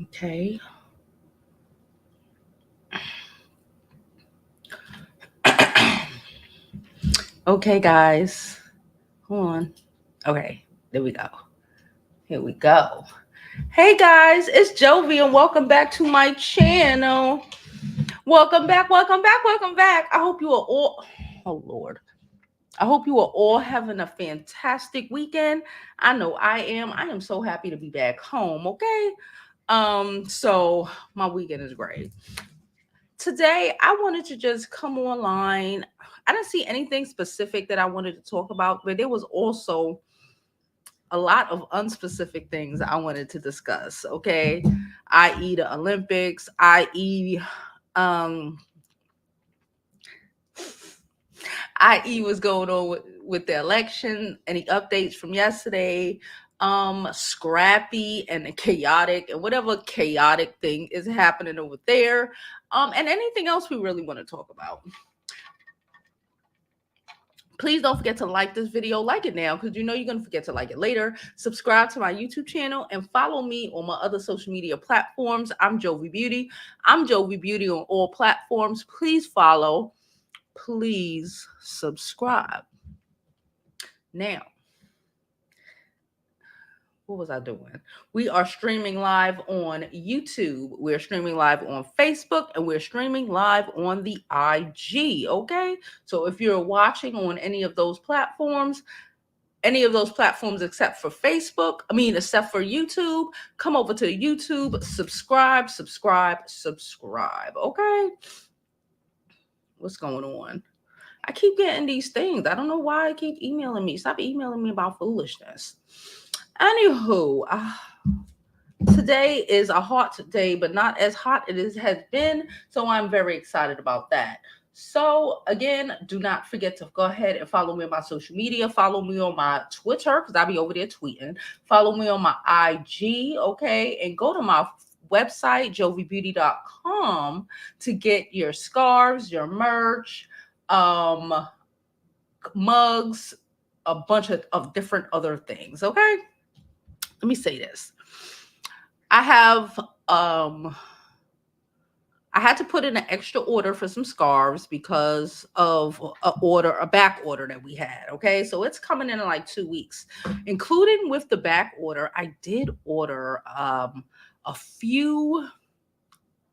Okay. Okay, guys. Hold on. Okay. There we go. Here we go. Hey guys, it's Jovi and welcome back to my channel. Welcome back, welcome back, welcome back. I hope you are all oh Lord. I hope you are all having a fantastic weekend. I know I am. I am so happy to be back home, okay? So my weekend is great. Today I wanted to just come online. I didn't see anything specific that I wanted to talk about, but there was also a lot of unspecific things I wanted to discuss, okay? I.e. the Olympics, i.e. um i.e. what's going on with the election, any updates from yesterday, Scrappy and the chaotic and whatever chaotic thing is happening over there, and anything else we really want to talk about. Please don't forget to like this video. Like it now because you know you're going to forget to like it later. Subscribe to my YouTube channel and follow me on my other social media platforms. I'm Jovi Beauty. I'm Jovi Beauty on all platforms. Please follow. Please subscribe. Now, what was I doing? We are streaming live on YouTube. We're streaming live on Facebook and we're streaming live on the IG. Okay. So if you're watching on any of those platforms except for Facebook, except for YouTube, come over to YouTube, subscribe. Okay. What's going on? I keep getting these things. I don't know why I keep emailing me. Stop emailing me about foolishness. Anywho, today is a hot day, but not as hot as it has been. So I'm very excited about that. So again, do not forget to go ahead and follow me on my social media. Follow me on my Twitter because I'll be over there tweeting. Follow me on my IG, okay? And go to my website, jovibeauty.com, to get your scarves, your merch, mugs, a bunch of different other things, okay? Let me say this. I have I had to put in an extra order for some scarves because of a back order that we had. Okay. So it's coming in like 2 weeks, including with the back order. I did order a few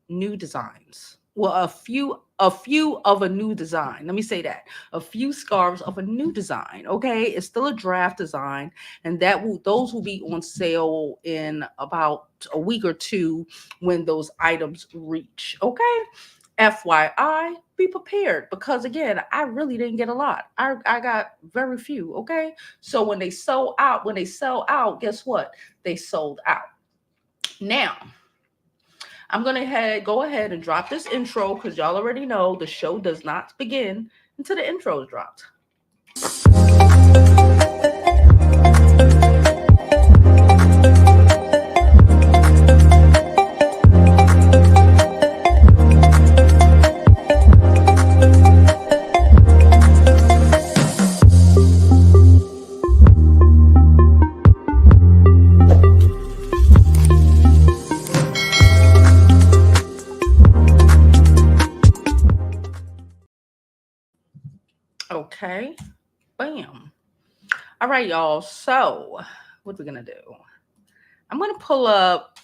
new designs. Well, a few of a new design. Let me say that. A few scarves of a new design. Okay. It's still a draft design, and those will be on sale in about a week or two when those items reach. Okay. FYI, be prepared because again, I really didn't get a lot. I got very few. Okay. So when they sell out, guess what? They sold out. Now, I'm going to go ahead and drop this intro because y'all already know the show does not begin until the intro is dropped. Okay. Bam. All right, y'all. So, what we're going to do? I'm going to pull up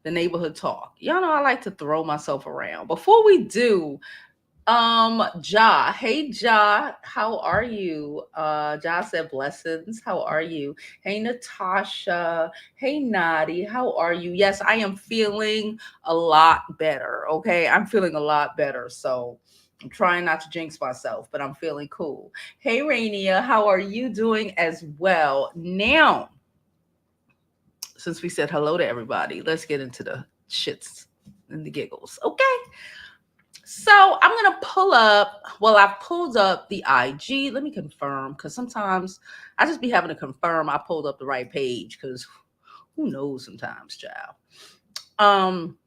the neighborhood talk. Y'all know I like to throw myself around. Before we do, Ja. Hey Ja, how are you? Ja said blessings. How are you? Hey Natasha. Hey Nadi, how are you? Yes, I am feeling a lot better. Okay. I'm feeling a lot better. So I'm trying not to jinx myself, but I'm feeling cool. Hey Rainia, how are you doing as well? Now, since we said hello to everybody, let's get into the shits and the giggles. Okay. So I'm gonna pull up. Well, I've pulled up the IG. Let me confirm because sometimes I just be having to confirm I pulled up the right page because who knows sometimes, child. Um,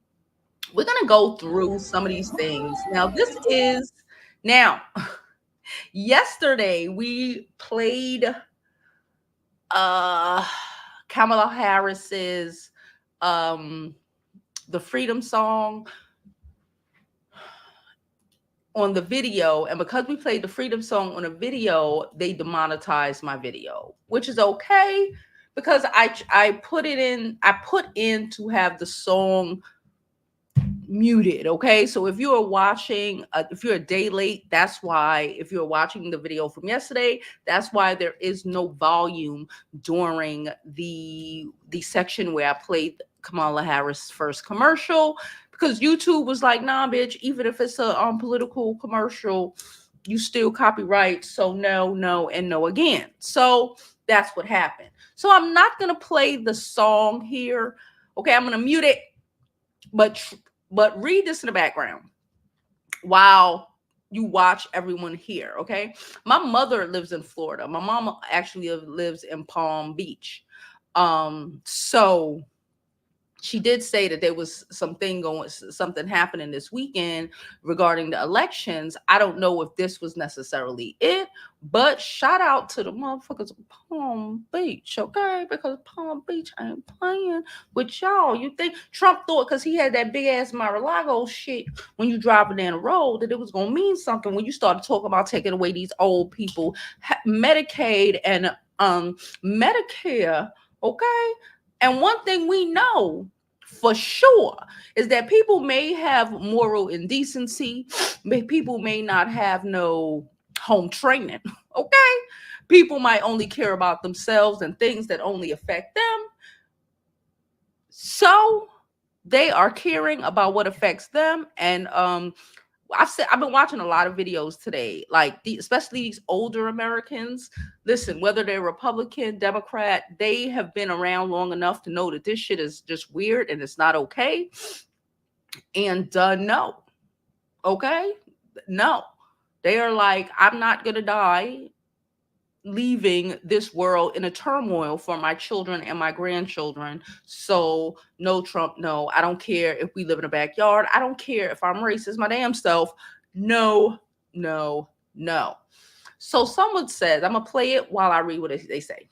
we're gonna go through some of these things. Now yesterday we played uh Kamala Harris's the freedom song on the video, and because we played the freedom song on a video, they demonetized my video, which is okay because I put in to have the song muted. Okay, so if you are watching, if you're a day late, that's why. If you're watching the video from yesterday, that's why there is no volume during the section where I played Kamala Harris' first commercial, because YouTube was like, nah, bitch, even if it's a political commercial, you still copyright. So no, no, and no again. So that's what happened. So I'm not gonna play the song here. Okay, I'm gonna mute it, but read this in the background while you watch everyone here. Okay, my mother lives in Florida. My mom actually lives in Palm Beach. So she did say that there was something happening this weekend regarding the elections. I don't know if this was necessarily it, but shout out to the motherfuckers of Palm Beach, okay? Because Palm Beach ain't playing with y'all. You think Trump thought because he had that big ass Mar-a-Lago shit when you driving down the road that it was gonna mean something when you started talking about taking away these old people Medicaid and Medicare, okay? And one thing we know for sure is that people may have moral indecency, but people may not have no home training. Okay, people might only care about themselves and things that only affect them, so they are caring about what affects them. And I've been watching a lot of videos today, like especially these older Americans. Listen, whether they're Republican, Democrat, they have been around long enough to know that this shit is just weird and it's not okay. And no, okay, no, they are like, I'm not gonna die leaving this world in a turmoil for my children and my grandchildren. So no, Trump, no. I don't care if we live in a backyard. I don't care if I'm racist my damn self. No, no, no. So someone says, I'm gonna play it while I read what they say.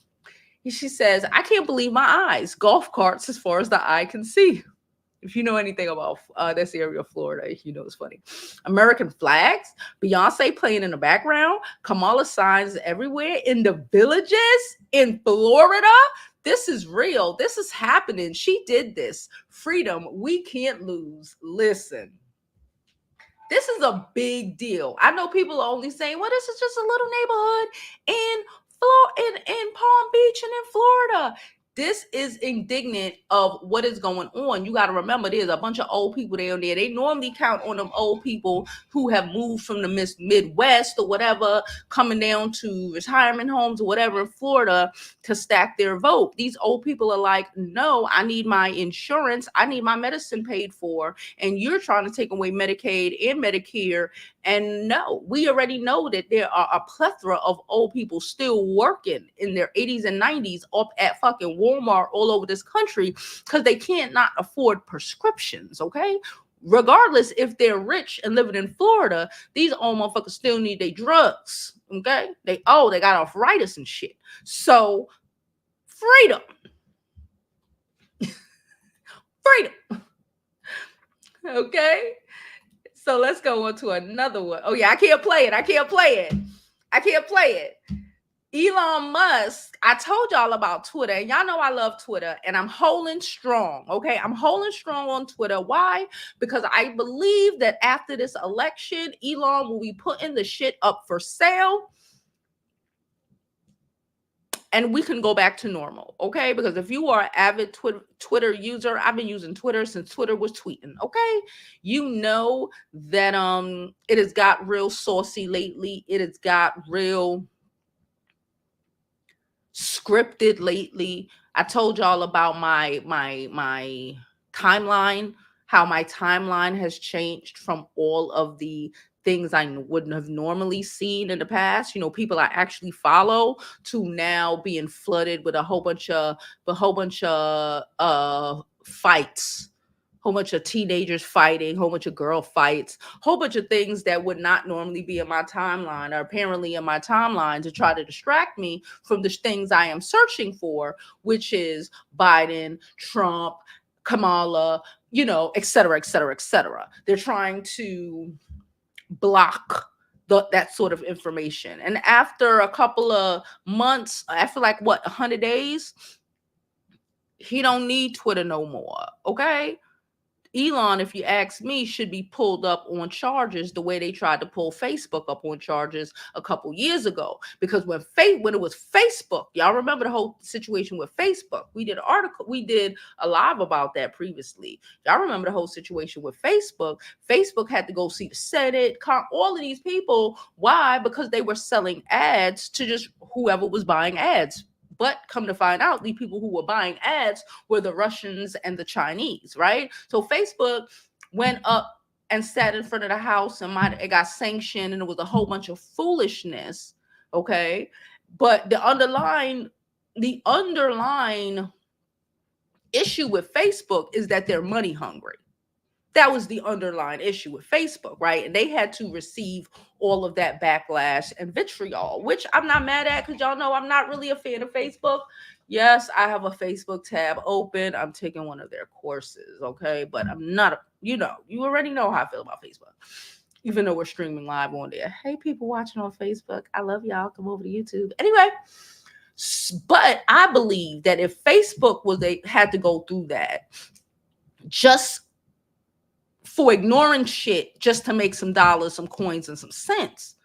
She says, I can't believe my eyes. Golf carts as far as the eye can see. If you know anything about this area of Florida, you know it's funny. American flags, Beyonce playing in the background, Kamala signs everywhere in the villages in Florida. This is real. This is happening. She did this. Freedom, we can't lose. Listen, this is a big deal. I know people are only saying, well, this is just a little neighborhood in Palm Beach and in Florida. This is indignant of what is going on. You got to remember, there's a bunch of old people down there. They normally count on them old people who have moved from the Midwest or whatever, coming down to retirement homes or whatever in Florida to stack their vote. These old people are like, no, I need my insurance. I need my medicine paid for. And you're trying to take away Medicaid and Medicare. And no, we already know that there are a plethora of old people still working in their 80s and 90s up at fucking Walmart all over this country because they can't not afford prescriptions, okay? Regardless if they're rich and living in Florida, these old motherfuckers still need their drugs, okay? They got arthritis and shit. So, freedom. Freedom. Okay? So let's go on to another one. Oh yeah, I can't play it. Elon Musk, I told y'all about Twitter, and y'all know I love Twitter, and I'm holding strong, okay? I'm holding strong on Twitter. Why? Because I believe that after this election, Elon will be putting the shit up for sale, and we can go back to normal, okay? Because if you are an avid Twitter user, I've been using Twitter since Twitter was tweeting, okay? You know that it has got real saucy lately. It has got real scripted lately. I told y'all about my timeline, how my timeline has changed from all of the things I wouldn't have normally seen in the past, you know, people I actually follow, to now being flooded with a whole bunch of fights, whole bunch of teenagers fighting, whole bunch of girl fights, whole bunch of things that would not normally be in my timeline are apparently in my timeline to try to distract me from the things I am searching for, which is Biden, Trump, Kamala, you know, et cetera, et cetera, et cetera. They're trying to block that sort of information. And after a couple of months, after like what, 100 days, he don't need Twitter no more. Okay. Elon, if you ask me, should be pulled up on charges the way they tried to pull Facebook up on charges a couple years ago. Because when it was Facebook, y'all remember the whole situation with Facebook. We did an article, we did a live about that previously. Y'all remember the whole situation with Facebook. Facebook had to go see the Senate, all of these people. Why? Because they were selling ads to just whoever was buying ads. But come to find out, the people who were buying ads were the Russians and the Chinese, right? So Facebook went up and sat in front of the House, and it got sanctioned, and it was a whole bunch of foolishness, okay? But the underlying issue with Facebook is that they're money hungry. That was the underlying issue with Facebook, right? And they had to receive all of that backlash and vitriol, which I'm not mad at, because y'all know I'm not really a fan of Facebook. Yes, I have a Facebook tab open. I'm taking one of their courses, okay? But I'm not, you already know how I feel about Facebook, even though we're streaming live on there. Hey, people watching on Facebook, I love y'all. Come over to YouTube. Anyway, but I believe that if Facebook had to go through that, just for ignoring shit just to make some dollars, some coins, and some cents,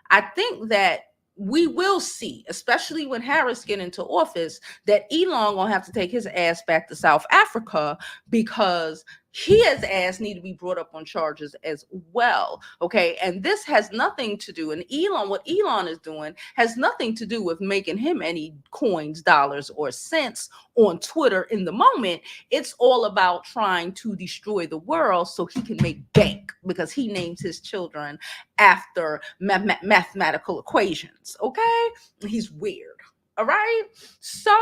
I think that we will see, especially when Harris get into office, that Elon gonna have to take his ass back to South Africa, because his ass need to be brought up on charges as well. Okay. And this has nothing to do, and what Elon is doing has nothing to do with making him any coins, dollars, or cents on Twitter in the moment. It's all about trying to destroy the world so he can make bank, because he names his children after mathematical equations. Okay. He's weird. All right. So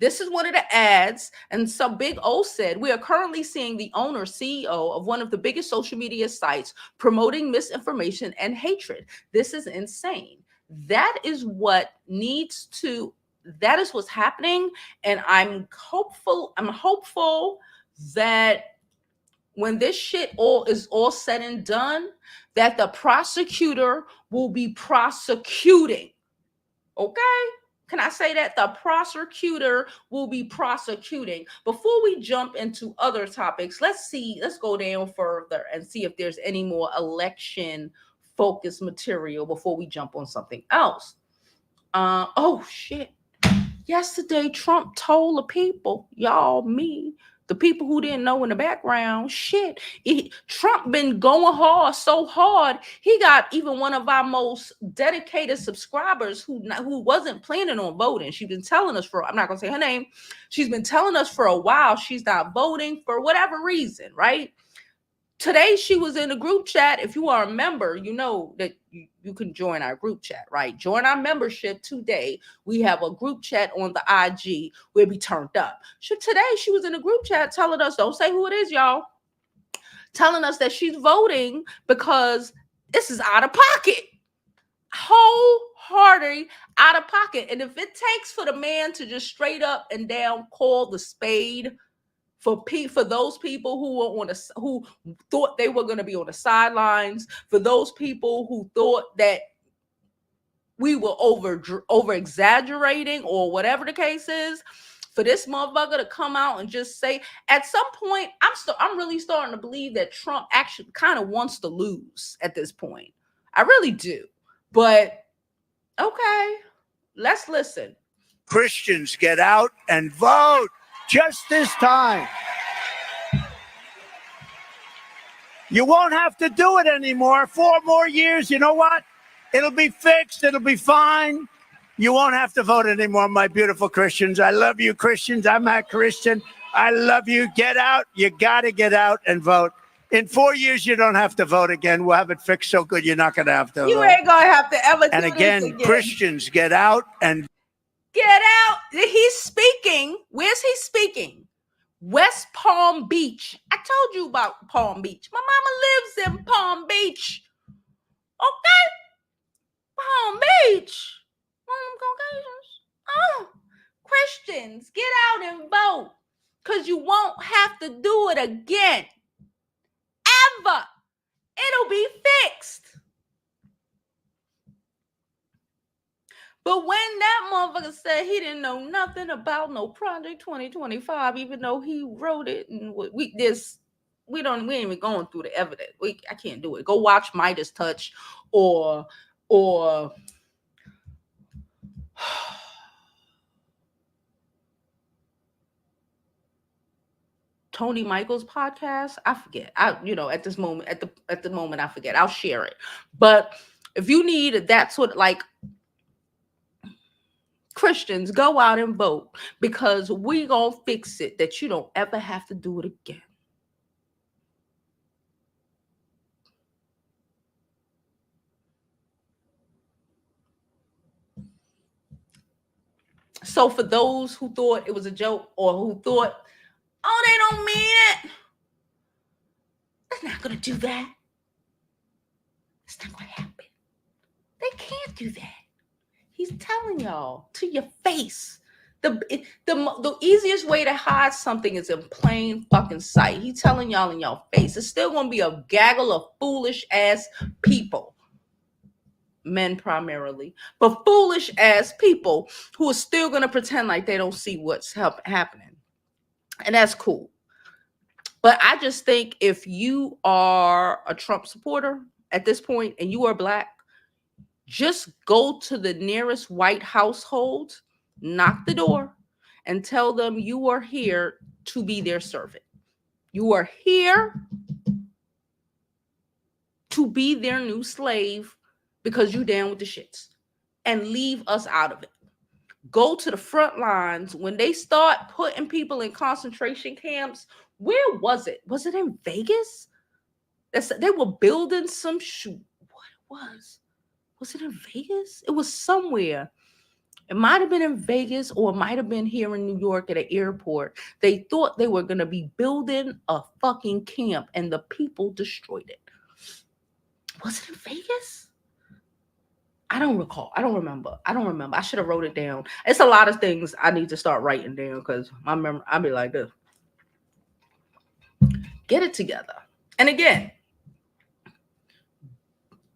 this is one of the ads, and some Big O said, we are currently seeing the owner, CEO of one of the biggest social media sites promoting misinformation and hatred. This is insane. That is what's happening. And I'm hopeful that when this shit is all said and done, that the prosecutor will be prosecuting. Okay? Can I say that? The prosecutor will be prosecuting. Before we jump into other topics, let's go down further and see if there's any more election focused material before we jump on something else. Oh shit. Yesterday, Trump told the people, the people who didn't know in the background, Trump been going hard, so hard, he got even one of our most dedicated subscribers who wasn't planning on voting. She's been telling us I'm not going to say her name. She's been telling us for a while she's not voting for whatever reason, right? Today, she was in a group chat. If you are a member, you know that you can join our group chat, right? Join our membership today. We have a group chat on the IG where we turned up. Today, she was in a group chat telling us, don't say who it is, y'all, telling us that she's voting because this is out of pocket. Wholeheartedly out of pocket. And if it takes for the man to just straight up and down call the spade for those people who thought they were going to be on the sidelines, for those people who thought that we were over exaggerating or whatever the case is, for this motherfucker to come out and just say, at some point, I'm really starting to believe that Trump actually kind of wants to lose at this point. I really do. But okay, let's listen. Christians, get out and vote. Just this time. You won't have to do it anymore. 4 more years. You know what? It'll be fixed. It'll be fine. You won't have to vote anymore, my beautiful Christians. I love you, Christians. I'm a Christian. I love you. Get out. You got to get out and vote. In 4 years, you don't have to vote again. We'll have it fixed so good you're not going to have to vote. You ain't going to have to ever do this again. Christians, get out and get out. He's speaking. Where's he speaking? West Palm Beach. I told you about Palm Beach. My mama lives in Palm Beach. Okay? Palm Beach. One of them Caucasians. Oh, Christians, get out and vote. because you won't have to do it again. Ever. It'll be fixed. But when that motherfucker said he didn't know nothing about no Project 2025, even though he wrote it, and we ain't even going through the evidence. I can't do it. Go watch Midas Touch or Tony Michael's podcast. I forget. At this moment, at the moment, I forget. I'll share it. But if you need that sort of like Christians, go out and vote, because we gonna fix it that you don't ever have to do it again. So for those who thought it was a joke, or who thought, oh, they don't mean it, they're not gonna do that. It's not gonna happen. They can't do that. He's telling y'all to your face. The easiest way to hide something is in plain fucking sight. He's telling y'all in y'all face. It's still gonna be a gaggle of foolish ass people, men primarily, but foolish ass people who are still gonna pretend like they don't see what's happening, and that's cool. But I just think if you are a Trump supporter at this point and you are Black, just go to the nearest white household, knock the door, and tell them you are here to be their servant. You are here to be their new slave because you down with the shits, and leave us out of it. Go to the front lines. When they start putting people in concentration camps, where was it? Was it in Vegas? They were building some shoot. What it was? Was it in Vegas? It was somewhere. It might have been in Vegas, or it might have been here in New York at an airport. They thought they were going to be building a fucking camp, and the people destroyed it. Was it in Vegas? I don't recall. I don't remember. I should have wrote it down. It's a lot of things I need to start writing down, because my memory, I'll be like this. Get it together. And again,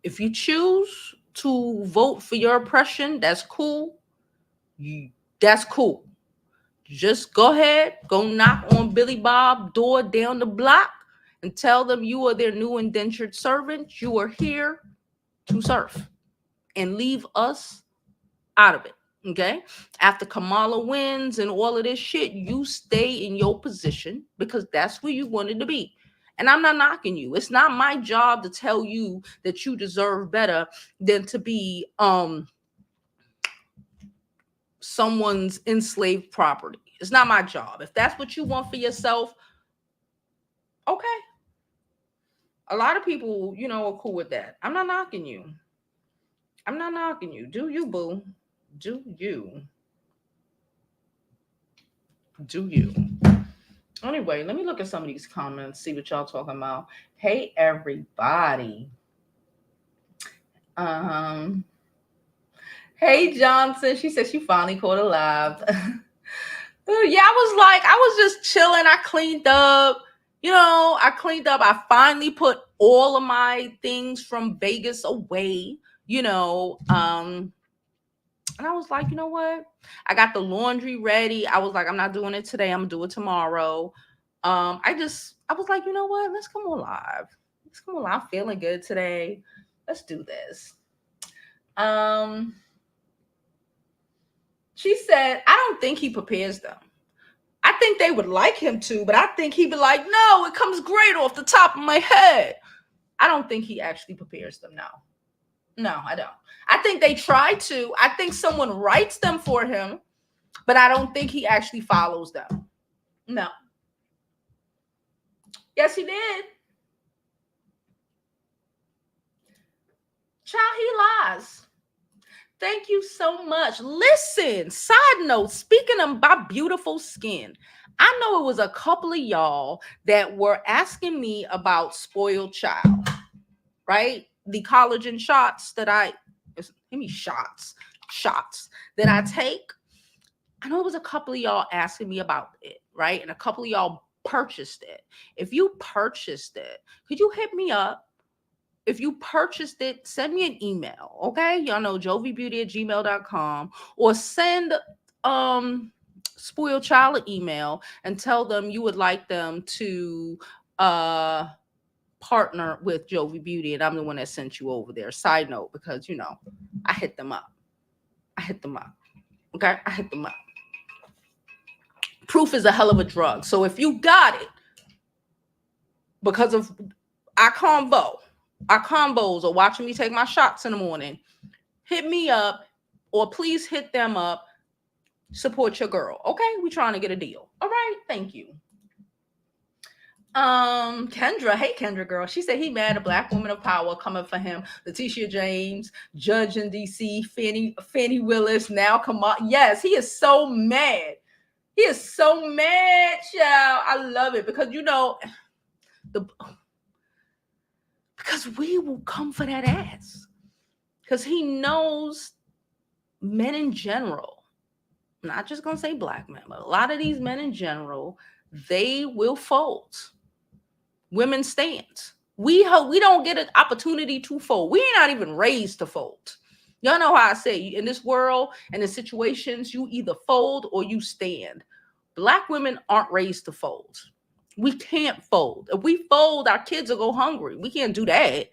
if you choose to vote for your oppression, that's cool. That's cool. Just go ahead, go knock on Billy Bob's door down the block and tell them you are their new indentured servant. You are here to serve, and leave us out of it. Okay? After Kamala wins and all of this shit, you stay in your position, because that's where you wanted to be. And I'm not knocking you. It's not my job to tell you that you deserve better than to be someone's enslaved property. It's not my job. If that's what you want for yourself, okay. A lot of people, are cool with that. I'm not knocking you. Do you, boo? Do you? Anyway, let me look at some of these comments, see what y'all talking about. Hey, everybody. Hey, Johnson. She said she finally caught a live. Yeah, I was just chilling. I cleaned up. I finally put all of my things from Vegas away, and I was like, you know what? I got the laundry ready. I was like, I'm not doing it today. I'm gonna do it tomorrow. I was like, you know what? Let's come on live. I'm feeling good today. Let's do this. She said, I don't think he prepares them. I think they would like him to, but I think he'd be like, no, it comes great off the top of my head. I don't think he actually prepares them now. No, I don't. I think they try to. I think someone writes them for him, but I don't think he actually follows them. No. Yes, he did. Child, he lies. Thank you so much. Listen, side note, speaking of my beautiful skin, I know it was a couple of y'all that were asking me about Spoiled Child, right? The collagen shots that shots that I take. I know it was a couple of y'all asking me about it, right? And a couple of y'all purchased it. If you purchased it, could you hit me up? If you purchased it, send me an email, okay? Y'all know jovibeauty@gmail.com, or send Spoiled Child an email and tell them you would like them to partner with Jovi Beauty, and I'm the one that sent you over there. Side note, because you know, I hit them up. Okay, I hit them up. Proof is a hell of a drug. So if you got it because of our combos or watching me take my shots in the morning, hit me up, or please hit them up. Support your girl. Okay, we trying to get a deal. All right, thank you. Kendra, hey Kendra girl, she said he mad a black woman of power coming for him. Letitia James, judge in DC, Fannie Willis, now come on. Yes, he is so mad. He is so mad, child. I love it because you know because we will come for that ass. Because he knows men in general, I'm not just gonna say black men, but a lot of these men in general, they will fold. Women stand. We don't get an opportunity to fold. We ain't not even raised to fold. Y'all know how I say in this world and in situations, you either fold or you stand. Black women aren't raised to fold. We can't fold. If we fold, our kids will go hungry. We can't do that.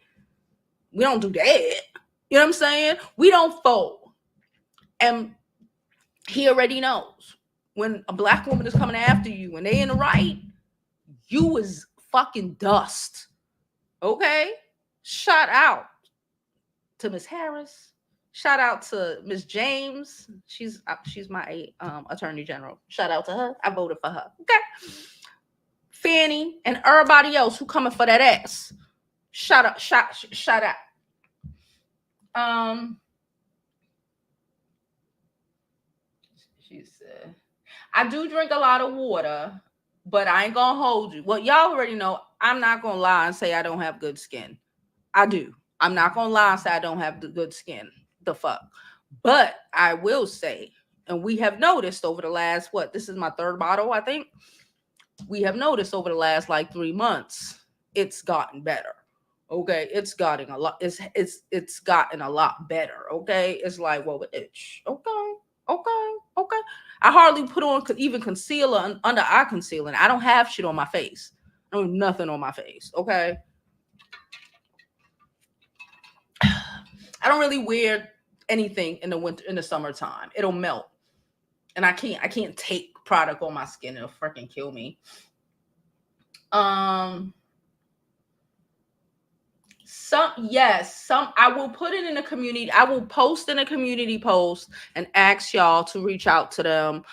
We don't do that. You know what I'm saying? We don't fold. And he already knows when a black woman is coming after you and they in the right, you is fucking dust. Okay? Shout out to Miss Harris. Shout out to Miss James. She's my attorney general. Shout out to her. I voted for her. Okay? Fannie and everybody else who coming for that ass. Shout out. She said, I do drink a lot of water, but I ain't gonna hold you. Well, y'all already know I'm not gonna lie and say I don't have good skin. I do. I'm not gonna lie and say I don't have the good skin. The fuck. But I will say, and we have noticed over the last, this is my third bottle, I think. We have noticed over the last like 3 months, it's gotten better. Okay, it's gotten a lot. It's gotten a lot better. Okay, it's like, well, bitch. Okay. I hardly put on even concealer under eye concealer. I don't have shit on my face. I don't have nothing on my face. Okay. I don't really wear anything in the summertime. It'll melt. And I can't take product on my skin. It'll freaking kill me. I will put it in a community. I will post in a community post and ask y'all to reach out to them.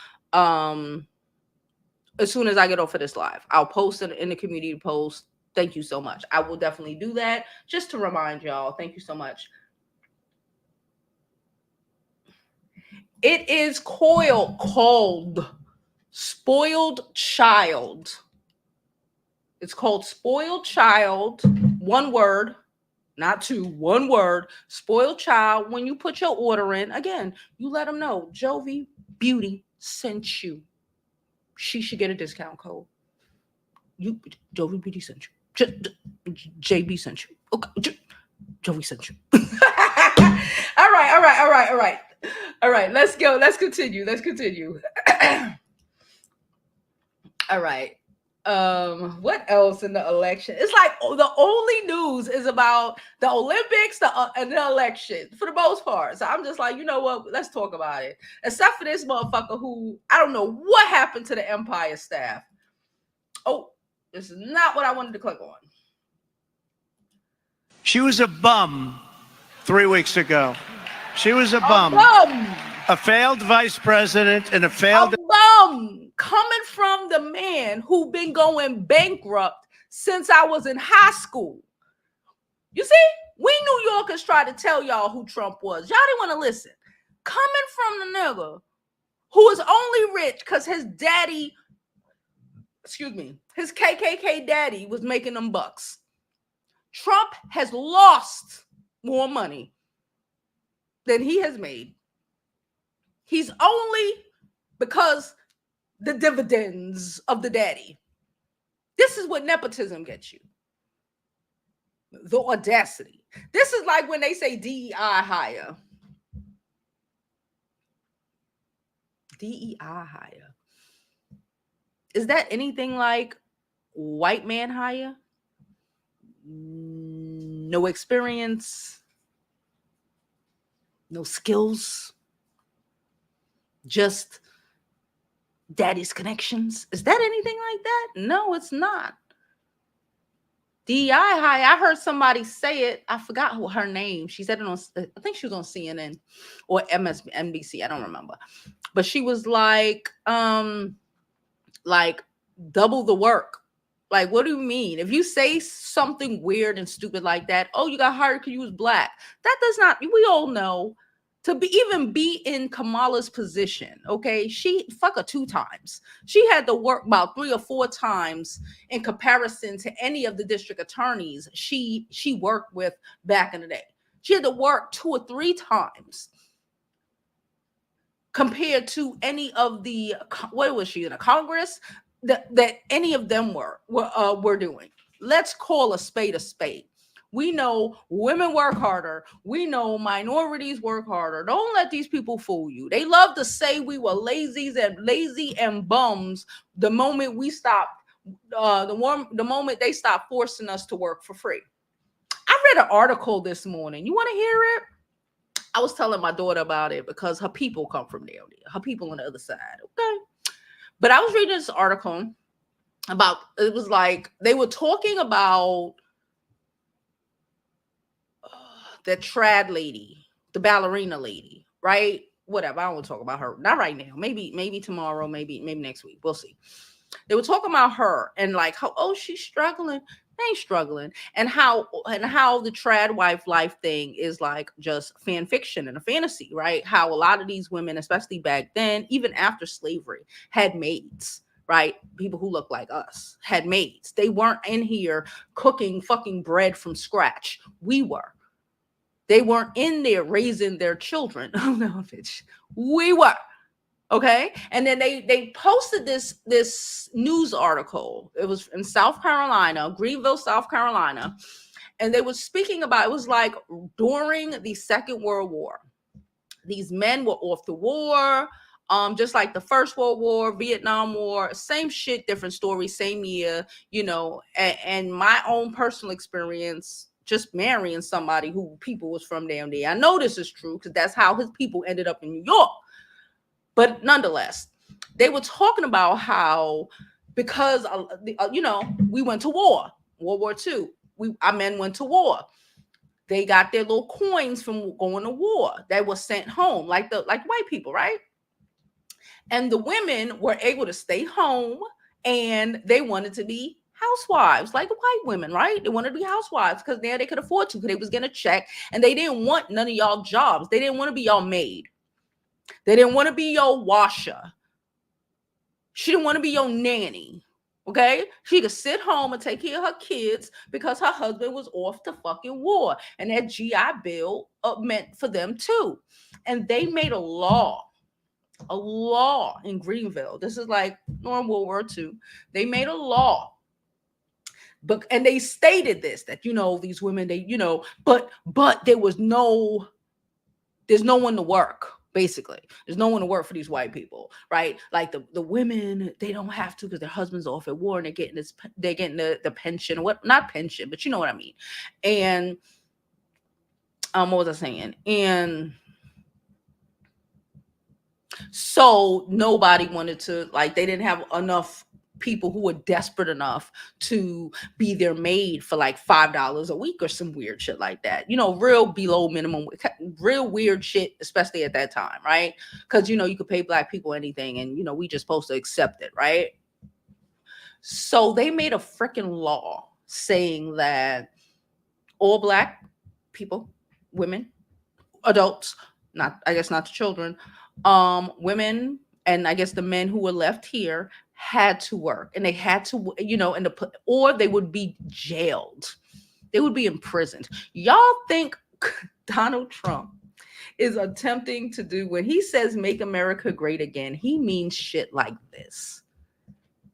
As soon as I get off of this live, I'll post it in the community post. Thank you so much. I will definitely do that just to remind y'all. Thank you so much. It is called Spoiled Child. It's called Spoiled Child. One word, not two, one word. Spoiled Child. When you put your order in, again, you let them know Jovi Beauty sent you. She should get a discount code. Jovi Beauty sent you. JB sent you. Okay, Jovi sent you. All right. Let's go. Let's continue. All right. What else in the election? It's like the only news is about the Olympics and the election for the most part. So I'm just like, you know what? Let's talk about it. Except for this motherfucker who, I don't know what happened to the Empire staff. Oh, this is not what I wanted to click on. She was a bum 3 weeks ago. She was a bum. A failed vice president and a bum coming from the man who been going bankrupt since I was in high school. You see, we New Yorkers tried to tell y'all who Trump was. Y'all didn't want to listen. Coming from the nigga who is only rich because his KKK daddy was making them bucks. Trump has lost more money than he has made. He's only because the dividends of the daddy. This is what nepotism gets you. The audacity. This is like when they say DEI hire. DEI hire. Is that anything like white man hire? No experience, no skills, just daddy's connections. Is that anything like that? No, it's not. DEI hire. I heard somebody say it. I forgot who her name. She said it on, I think she was on CNN or MSNBC. I don't remember. But she was like double the work. Like, what do you mean? If you say something weird and stupid like that, oh, you got hired because you was black. That does not, we all know, to even be in Kamala's position, okay? She fuck her 2 times. She had to work about 3 or 4 times in comparison to any of the district attorneys she worked with back in the day. She had to work 2 or 3 times compared to any of the, what was she in a Congress? That any of them were doing. Let's call a spade a spade. We know women work harder. We know minorities work harder. Don't let these people fool you. They love to say we were lazy and bums the moment we stopped, the moment they stopped forcing us to work for free. I read an article this morning. You want to hear it? I was telling my daughter about it because her people come from there. Her people on the other side. Okay. But I was reading this article about, it was like, they were talking about the trad lady, the ballerina lady, right? Whatever. I don't want to talk about her. Not right now. Maybe tomorrow, maybe next week. We'll see. They were talking about her and like how, oh, she's struggling. They ain't struggling. And how the trad wife life thing is like just fan fiction and a fantasy, right? How a lot of these women, especially back then, even after slavery, had maids, right? People who look like us had maids. They weren't in here cooking fucking bread from scratch. We were. They weren't in there raising their children. Oh no, bitch. We were. Okay. And then they posted this news article. It was in South Carolina, Greenville, South Carolina. And they were speaking about, it was like during the Second World War. These men were off the war, just like the First World War, Vietnam War, same shit, different story, same year, you know, and my own personal experience, just marrying somebody who people was from down there. I know this is true because that's how his people ended up in New York. But nonetheless, they were talking about how, because, you know, we went to war, World War II. Our men went to war. They got their little coins from going to war that was sent home, like white people, right? And the women were able to stay home, and they wanted to be housewives, like the white women, right? They wanted to be housewives because now they could afford to, because they was getting a check, and they didn't want none of y'all jobs. They didn't want to be y'all maid. They didn't want to be your washer. She didn't want to be your nanny. Okay? She could sit home and take care of her kids because her husband was off to fucking war. And that GI Bill meant for them too. And they made a law in Greenville. This is like during World War II. They made a law. And they stated this, that, you know, these women, they, you know, but there's no one to work. Basically, there's no one to work for these white people, right? Like the women, they don't have to because their husband's off at war and they're getting the pension, not pension, but you know what I mean. And what was I saying? And so nobody wanted to, like, they didn't have enough people who were desperate enough to be their maid for like $5 a week or some weird shit like that, you know, real below minimum, real weird shit, especially at that time, right? Because, you know, you could pay black people anything, and, you know, we just supposed to accept it, right? So they made a freaking law saying that all black people, women, adults, not the children, women, and I guess the men who were left here had to work, and they had to, you know, or they would be jailed. They would be imprisoned. Y'all think Donald Trump is attempting to do. When he says make America great again, he means shit like this.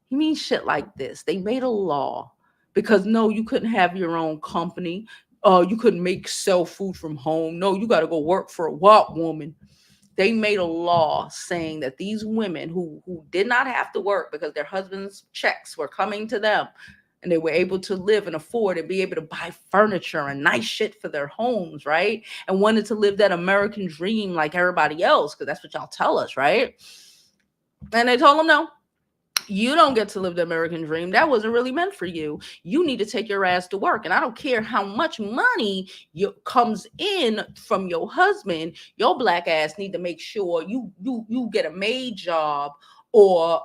He means shit like this. They made a law because no, you couldn't have your own company. You couldn't sell food from home. No, you got to go work for a white woman. They made a law saying that these women who did not have to work because their husbands' checks were coming to them and they were able to live and afford and be able to buy furniture and nice shit for their homes, right? And wanted to live that American dream like everybody else, because that's what y'all tell us, right? And they told them, no, you don't get to live the American dream. That wasn't really meant for you. You need to take your ass to work. And I don't care how much money comes in from your husband. Your black ass need to make sure you get a maid job or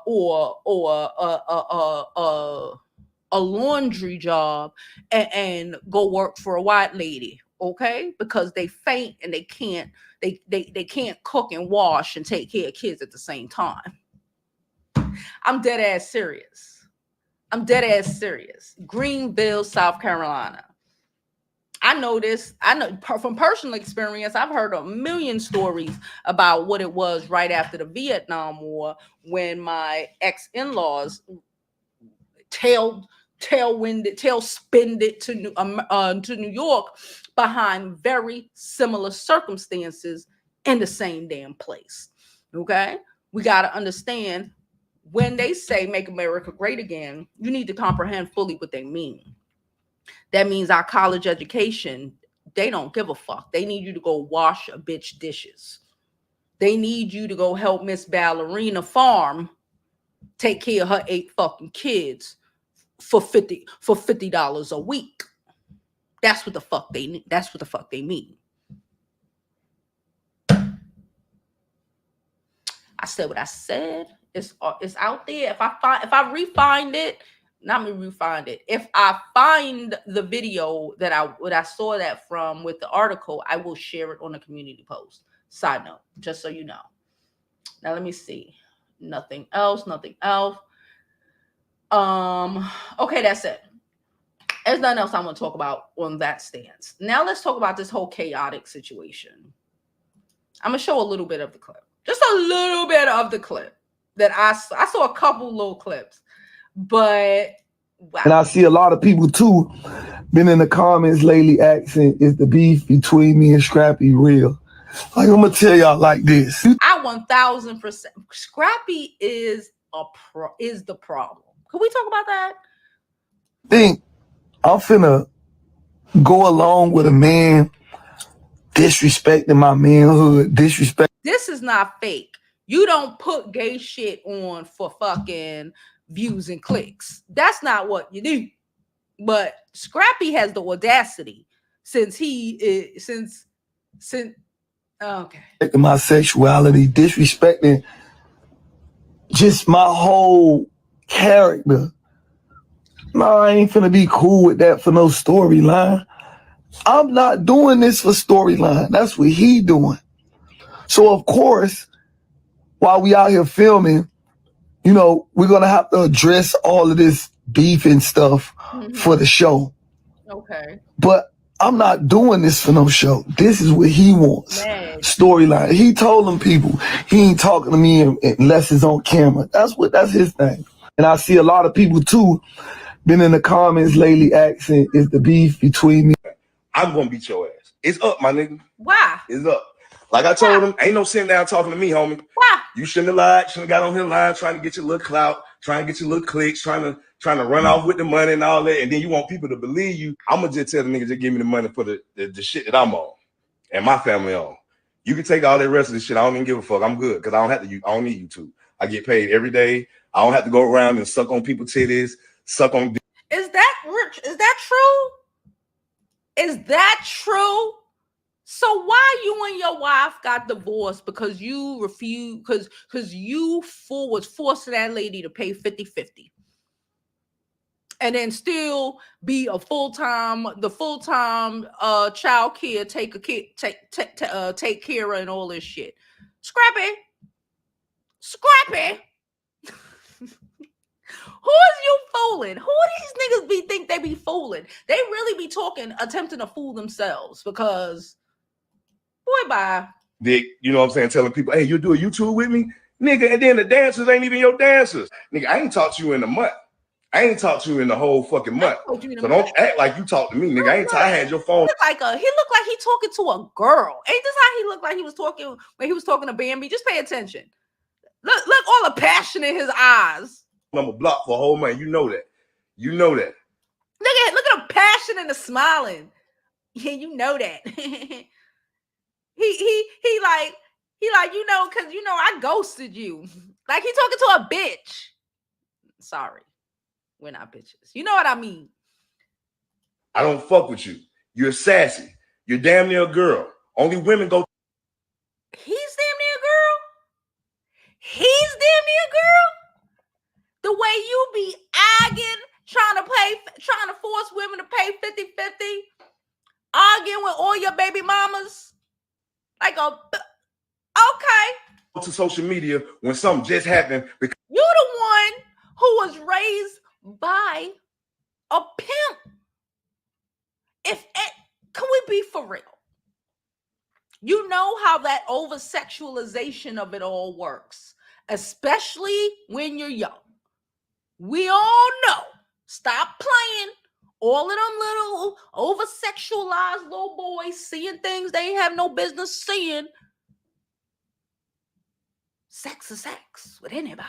a laundry job and go work for a white lady, okay? Because they faint and they can't cook and wash and take care of kids at the same time. I'm dead ass serious. Greenville, South Carolina. I know this. I know from personal experience. I've heard a million stories about what it was right after the Vietnam War when my ex-in-laws tail spinned it to New York behind very similar circumstances in the same damn place. Okay, we got to understand. When they say make America great again, you need to comprehend fully what they mean. That means our college education, they don't give a fuck. They need you to go wash a bitch dishes. They need you to go help Miss Ballerina Farm take care of her 8 fucking kids for $50 a week. That's what the fuck they need. That's what the fuck they mean. I said what I said. It's out there. If I refind it, not me refind it. If I find the video that I saw that from with the article, I will share it on a community post. Side note, just so you know. Now let me see. Nothing else. Okay, that's it. There's nothing else I'm going to talk about on that stance. Now let's talk about this whole chaotic situation. I'm going to show a little bit of the clip. Just a little bit of the clip that I saw a couple little clips, but wow. And I see a lot of people too been in the comments lately asking, is the beef between me and Scrappy real? Like, I'm gonna tell y'all like this. I 1000%. Scrappy is the problem. Can we talk about that? I think I'm finna go along with a man disrespecting my manhood, This is not fake. You don't put gay shit on for fucking views and clicks. That's not what you do. But Scrappy has the audacity since okay. My sexuality, disrespecting just my whole character. No, I ain't finna be cool with that for no storyline. I'm not doing this for storyline. That's what he doing. So of course, while we out here filming, you know, we're gonna have to address all of this beef and stuff for the show. Okay. But I'm not doing this for no show. This is what he wants. Storyline. He told them people he ain't talking to me unless it's on camera. That's his thing. And I see a lot of people too been in the comments lately asking, is the beef between me? I'm gonna beat your ass. It's up, my nigga. Why? It's up. Like I told him, ain't no sitting down talking to me, homie. Why? You shouldn't have lied. Shouldn't have got on his line trying to get your little clout, trying to get your little clicks, trying to run off with the money and all that. And then you want people to believe you. I'm gonna just tell the niggas to give me the money for the shit that I'm on and my family on. You can take all that rest of this shit. I don't even give a fuck. I'm good because I don't have to. I don't need you to. I get paid every day. I don't have to go around and suck on people's titties, suck on. Is that rich? Is that true? Is that true? So why you and your wife got divorced? Because you refused, because you was forcing that lady to pay 50-50. And then still be a full-time child care, take care of and all this shit. Scrappy. Who is you fooling? Who these niggas think they be fooling? They really be attempting to fool themselves because, boy, bye. Dick, you know what I'm saying? Telling people, hey, you do a YouTube with me? Nigga, and then the dancers ain't even your dancers. Nigga, I ain't talked to you in a month. I ain't talked to you in the whole fucking month. So don't act like you talked to me, nigga. I had your phone. He looked like he talking to a girl. Ain't this how he looked like he was talking when he was talking to Bambi? Just pay attention. Look all the passion in his eyes. I'm a block for a whole month. You know that. You know that. Look at the passion and the smiling. Yeah, you know that. he like, you know, because you know I ghosted you. Like he talking to a bitch. Sorry, we're not bitches. You know what I mean? I don't fuck with you. You're sassy. You're damn near a girl. Only women go. He's damn near a girl. He's damn near a girl. The way you be arguing, trying to force women to pay 50-50, arguing with all your baby mamas. Like okay. To social media when something just happened. Because you the one who was raised by a pimp. Can we be for real? You know how that over-sexualization of it all works, especially when you're young. We all know. Stop playing. All of them little over-sexualized little boys seeing things they have no business seeing. Sex is sex with anybody.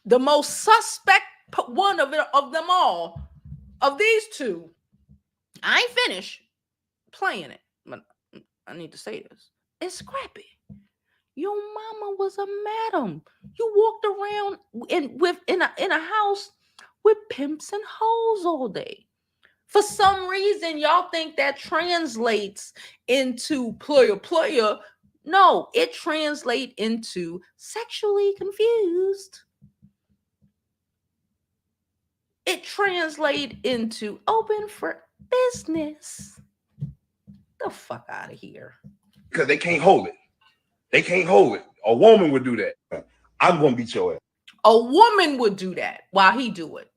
The most suspect one of them all, of these two, I ain't finished playing it, but I need to say this. It's Scrappy. Your mama was a madam. You walked around in a house with pimps and hoes all day. For some reason, y'all think that translates into player. No, it translates into sexually confused. It translates into open for business. The fuck out of here. Because they can't hold it. They can't hold it. A woman would do that. I'm going to beat your ass. A woman would do that while he do it.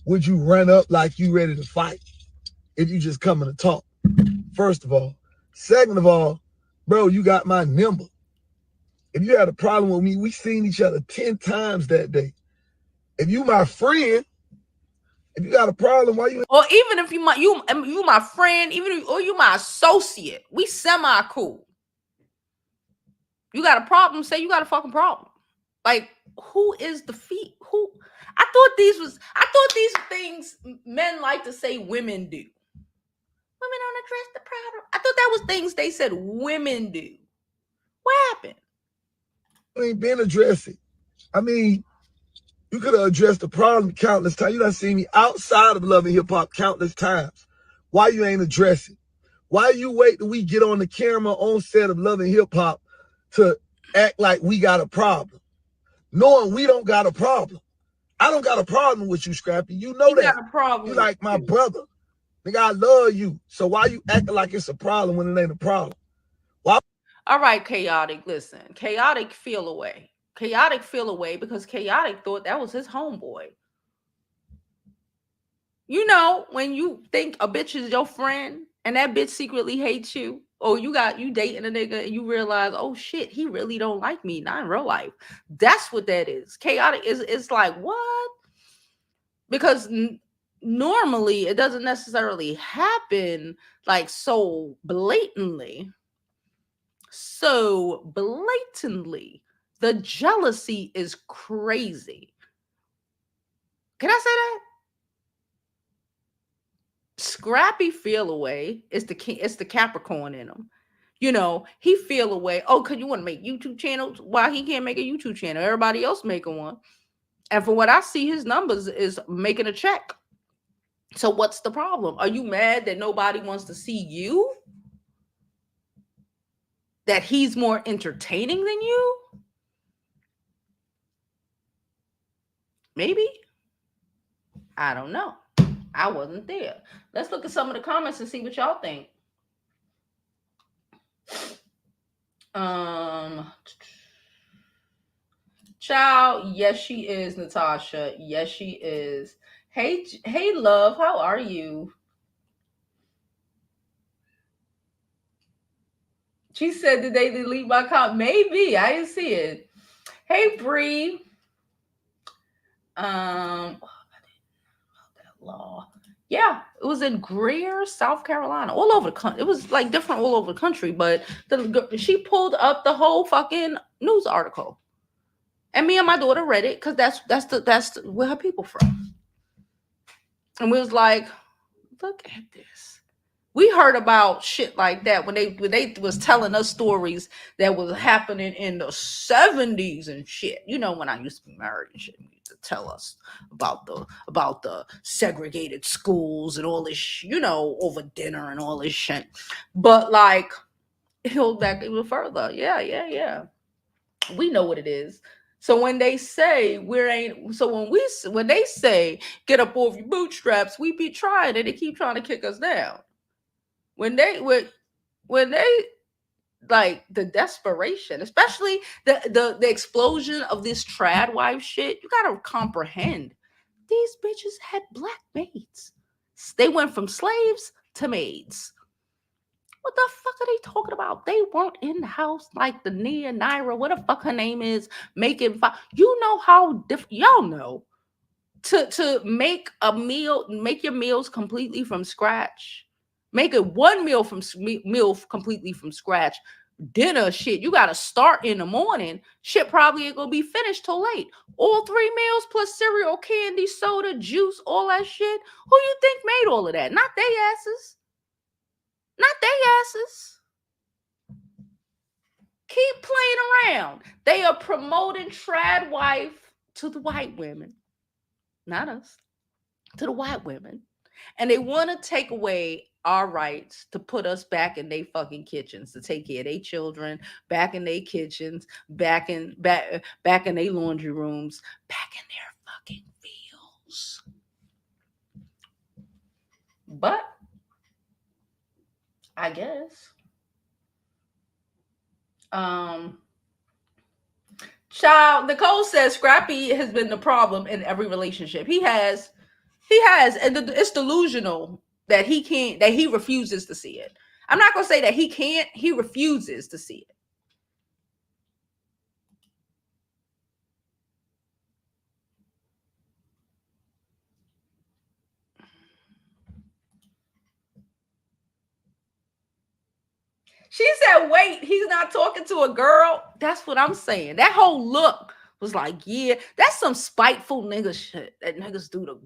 Would you run up like you ready to fight if you just coming to talk? First of all. Second of all, bro, you got my number. If you had a problem with me, we seen each other 10 times that day. If you my friend, if you got a problem, why you? Or even if you my friend, or you my associate, we semi cool. You got a problem? Say you got a fucking problem. Like, who is the feet? Who? I thought these were things men like to say women do. Women don't address the problem. I thought that was things they said women do. What happened? You ain't been addressing. I mean, you could have addressed the problem countless times. You done seen me outside of Love and Hip Hop countless times. Why you ain't addressing? Why you wait till we get on the camera on set of Love and Hip Hop to act like we got a problem? Knowing we don't got a problem. I don't got a problem with you, Scrappy. You know that. Got a problem. You like my brother. Nigga, I love you. So why you acting like it's a problem when it ain't a problem? Why? All right, Chaotic, listen. Chaotic feel away. Chaotic feel away because Chaotic thought that was his homeboy. You know, when you think a bitch is your friend and that bitch secretly hates you, or you dating a nigga and you realize, oh shit, he really don't like me, not in real life. That's what that is. Chaotic is like, what? Because normally it doesn't necessarily happen like so blatantly. The jealousy is crazy. Can I say that? Scrappy feel away. It's the Capricorn in him. You know, he feel away. Oh, cause you want to make YouTube channels? Why he can't make a YouTube channel? Everybody else making one. And from what I see, his numbers is making a check. So what's the problem? Are you mad that nobody wants to see you? That he's more entertaining than you? Maybe. I don't know. I wasn't there. Let's look at some of the comments and see what y'all think. Child, yes, she is, Natasha. Yes, she is. Hey, love, how are you? She said, did they delete my account? Maybe. I didn't see it. Hey, Bree. Law. Yeah, it was in Greer, South Carolina, all over the country. It was like different all over the country, but she pulled up the whole fucking news article, and me and my daughter read it because that's where her people from, and we was like, look at this. We heard about shit like that when they was telling us stories that was happening in the 70s and shit. You know, when I used to be married and shit, to tell us about the segregated schools and all this, you know, over dinner and all this shit. But like, it goes back even further. Yeah. We know what it is. So when they say when they say get up off your bootstraps, we be trying and they keep trying to kick us down. When they like the desperation, especially the explosion of this trad wife shit, you gotta comprehend. These bitches had black maids. They went from slaves to maids. What the fuck are they talking about? They weren't in the house like the Nia Naira, what the fuck her name is, making you know how different, y'all know, to make a meal, make your meals completely from scratch. Make it one meal completely from scratch. Dinner shit, you gotta start in the morning. Shit probably ain't gonna be finished till late. All 3 meals plus cereal, candy, soda, juice, all that shit. Who you think made all of that? Not they asses. Not they asses. Keep playing around. They are promoting trad wife to the white women. Not us. To the white women. And they want to take away our rights to put us back in their fucking kitchens, to take care of their children, back in their kitchens, back in their laundry rooms, back in their fucking fields. But I guess child, Nicole says Scrappy has been the problem in every relationship. He has, and it's delusional that he can't, that he refuses to see it. I'm not gonna say that he can't, he refuses to see it. She said, wait, he's not talking to a girl. That's what I'm saying. That whole look was like, yeah, that's some spiteful nigga shit that niggas do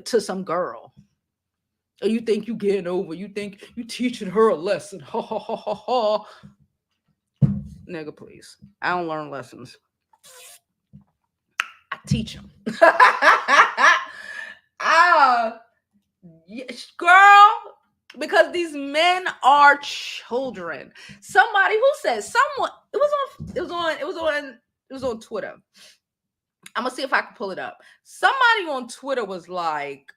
to some girl. Or you think you getting over, you think you teaching her a lesson. Ha ha ha ha ha. Nigga, please. I don't learn lessons. I teach them. Girl, because these men are children. Somebody who said someone, it was on Twitter. I'm gonna see if I can pull it up. Somebody on Twitter was like,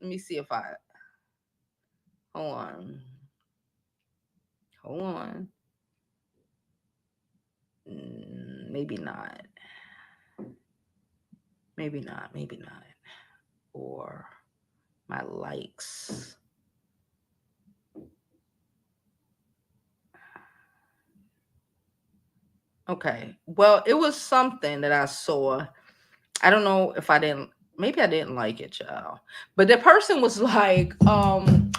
let me see if I hold on. Maybe not. Or my likes. Okay. Well, it was something that I saw. I don't know if maybe I didn't like it, child. But the person was like,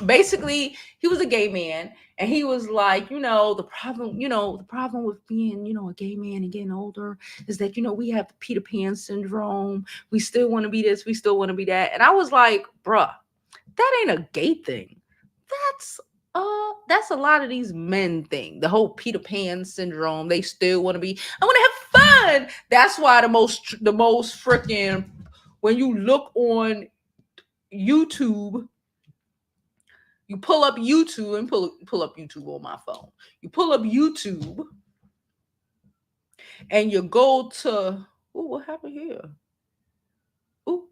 basically, he was a gay man, and he was like, the problem with being, a gay man and getting older is that, we have the Peter Pan syndrome. We still want to be this, we still want to be that. And I was like, bruh, that ain't a gay thing. That's a lot of these men thing. The whole Peter Pan syndrome. They still want to be, I want to have fun. That's why the most freaking, when you look on YouTube, you pull up YouTube and pull up YouTube on my phone. You pull up YouTube and you go to, what happened here? Hold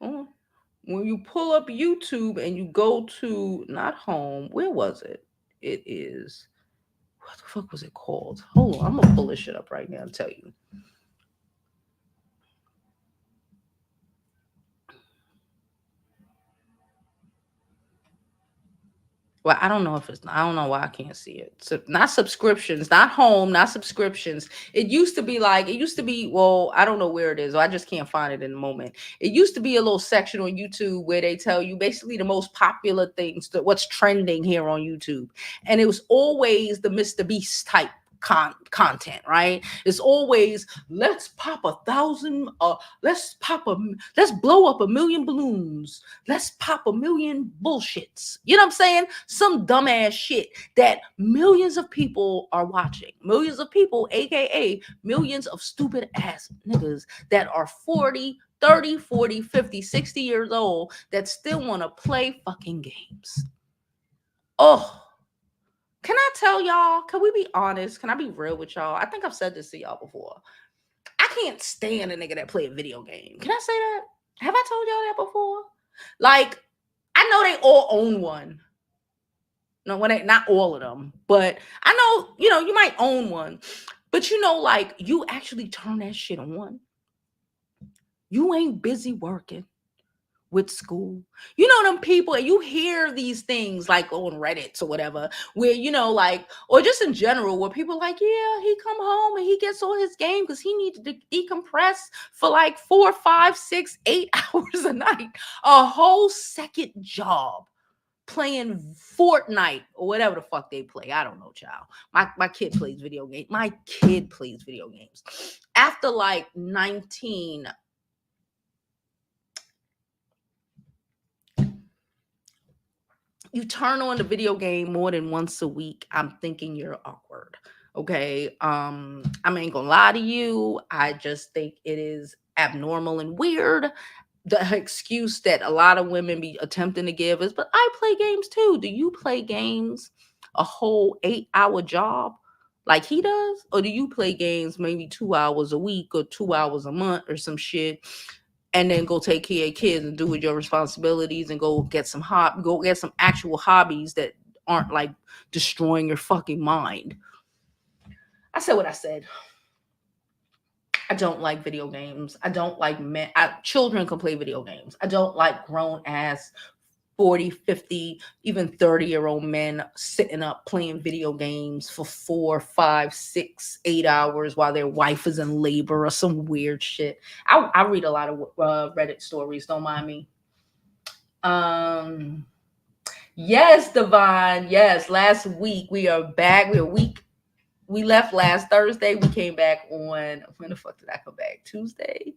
on. When you pull up YouTube and you go to, not home, where was it? It is, what the fuck was it called? Hold on, I'm gonna pull this shit up right now and tell you. Well, I don't know if it's, I don't know why I can't see it. So not subscriptions, not home, not subscriptions. It used to be like, well, I don't know where it is. I just can't find it in the moment. It used to be a little section on YouTube where they tell you basically the most popular things, what's trending here on YouTube. And it was always the Mr. Beast type content, right? It's always, let's blow up 1,000,000 balloons, let's pop 1,000,000 bullshits, you know what I'm saying? Some dumbass shit that millions of people are watching, millions of people, aka millions of stupid ass niggas that are 40, 30, 40, 50, 60 years old that still want to play fucking games. Oh, can I tell y'all? Can we be honest? Can I be real with y'all? I think I've said this to y'all before. I can't stand a nigga that play a video game. Can I say that? Have I told y'all that before? Like, I know they all own one. No, not all of them, but I know, you might own one. But like, you actually turn that shit on. You ain't busy working with school, them people, and you hear these things like on Reddit or whatever, where like, or just in general, where people like, yeah, he come home and he gets on his game because he needs to decompress for like 4, 5, 6, 8 hours a night, a whole second job playing Fortnite or whatever the fuck they play. I don't know, child. My kid plays video games. My kid plays video games. After like 19, you turn on the video game more than once a week, I'm thinking you're awkward. Okay. I ain't gonna lie to you. I just think it is abnormal and weird. The excuse that a lot of women be attempting to give is, but I play games too. Do you play games a whole 8-hour job like he does? Or do you play games maybe 2 hours a week or 2 hours a month or some shit, and then go take care of your kids and do with your responsibilities and go get some actual hobbies that aren't like destroying your fucking mind? I said what I said. I don't like video games. I don't like men. Children can play video games. I don't like grown ass 40, 50, even 30-year-old men sitting up playing video games for 4, 5, 6, 8 hours while their wife is in labor or some weird shit. I read a lot of Reddit stories. Don't mind me. Yes, Divine. Yes, last week we are back. We left last Thursday. We came back on, when the fuck did I come back? Tuesday,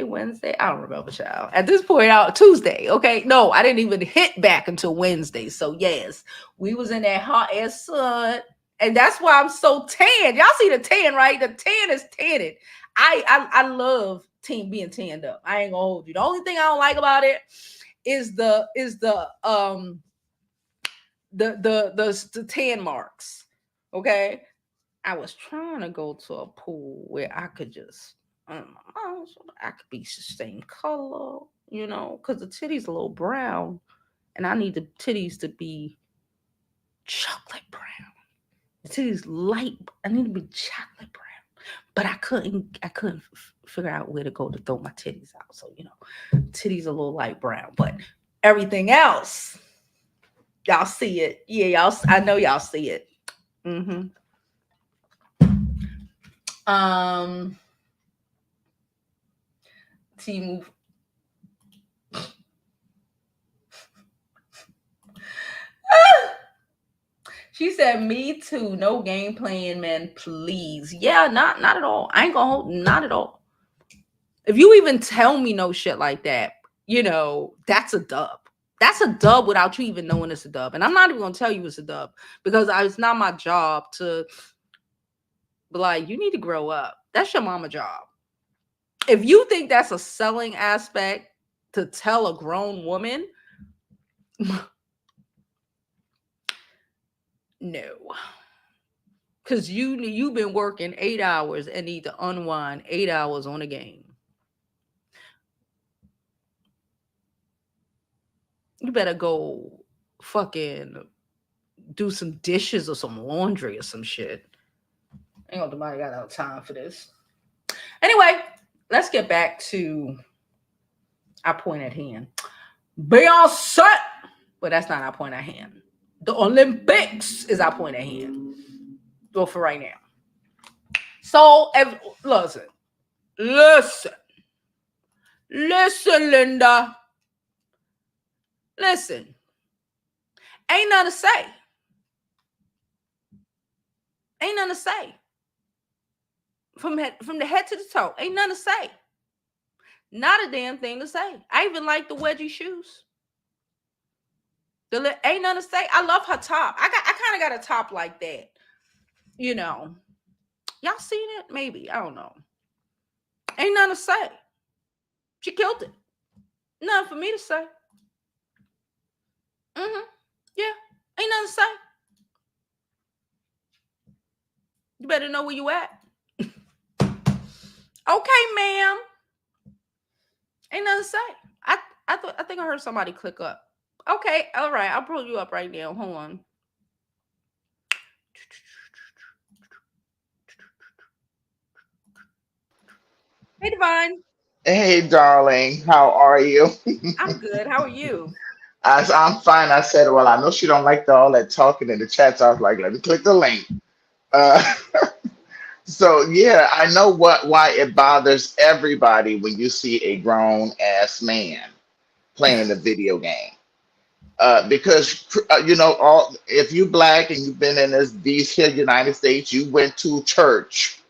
Wednesday. I don't remember, child. At this point, Tuesday. Okay, no, I didn't even hit back until Wednesday. So yes, we was in that hot ass sun, and that's why I'm so tan. Y'all see the tan, right? The tan is tanned. I love being tanned up. I ain't gonna hold you. The only thing I don't like about it is the tan marks. Okay, I was trying to go to a pool where I could just, I could be the same color, because the titties a little brown, and I need the titties to be chocolate brown. The titties light, I need to be chocolate brown. But I couldn't figure out where to go to throw my titties out. So, titties a little light brown, but everything else, y'all see it. Yeah, I know y'all see it. Team. She said, "Me too. No game playing, man. Please." Yeah, not at all. I ain't gonna hold. Not at all. If you even tell me no shit like that, that's a dub. That's a dub without you even knowing it's a dub. And I'm not even gonna tell you it's a dub because it's not my job to be like, you need to grow up. That's your mama job. If you think that's a selling aspect to tell a grown woman, no. Because you've been working 8 hours and need to unwind 8 hours on a game. You better go fucking do some dishes or some laundry or some shit. Ain't nobody got no time for this. Anyway, let's get back to our point at hand. Beyonce. But that's not our point at hand. The Olympics is our point at hand. Go for right now. So, listen, Linda. Listen. Ain't nothing to say. Ain't nothing to say. From the head to the toe, ain't nothing to say. Not a damn thing to say. I even like the wedgie shoes. Ain't nothing to say. I love her top. I kind of got a top like that. You know. Y'all seen it? Maybe. I don't know. Ain't nothing to say. She killed it. Nothing for me to say. Yeah. Ain't nothing to say. You better know where you at. Okay, ma'am. Ain't nothing to say. I think I heard somebody click up. Okay, all right. I'll pull you up right now. Hold on. Hey, Divine. Hey, darling, how are you? I'm good. How are you? I'm fine. I said, well, I know she don't like all that talking in the chat, so I was like, let me click the link. Uh, so yeah, I know why it bothers everybody when you see a grown ass man playing a video game. Because you know, all if you black and you've been in these here United States, you went to church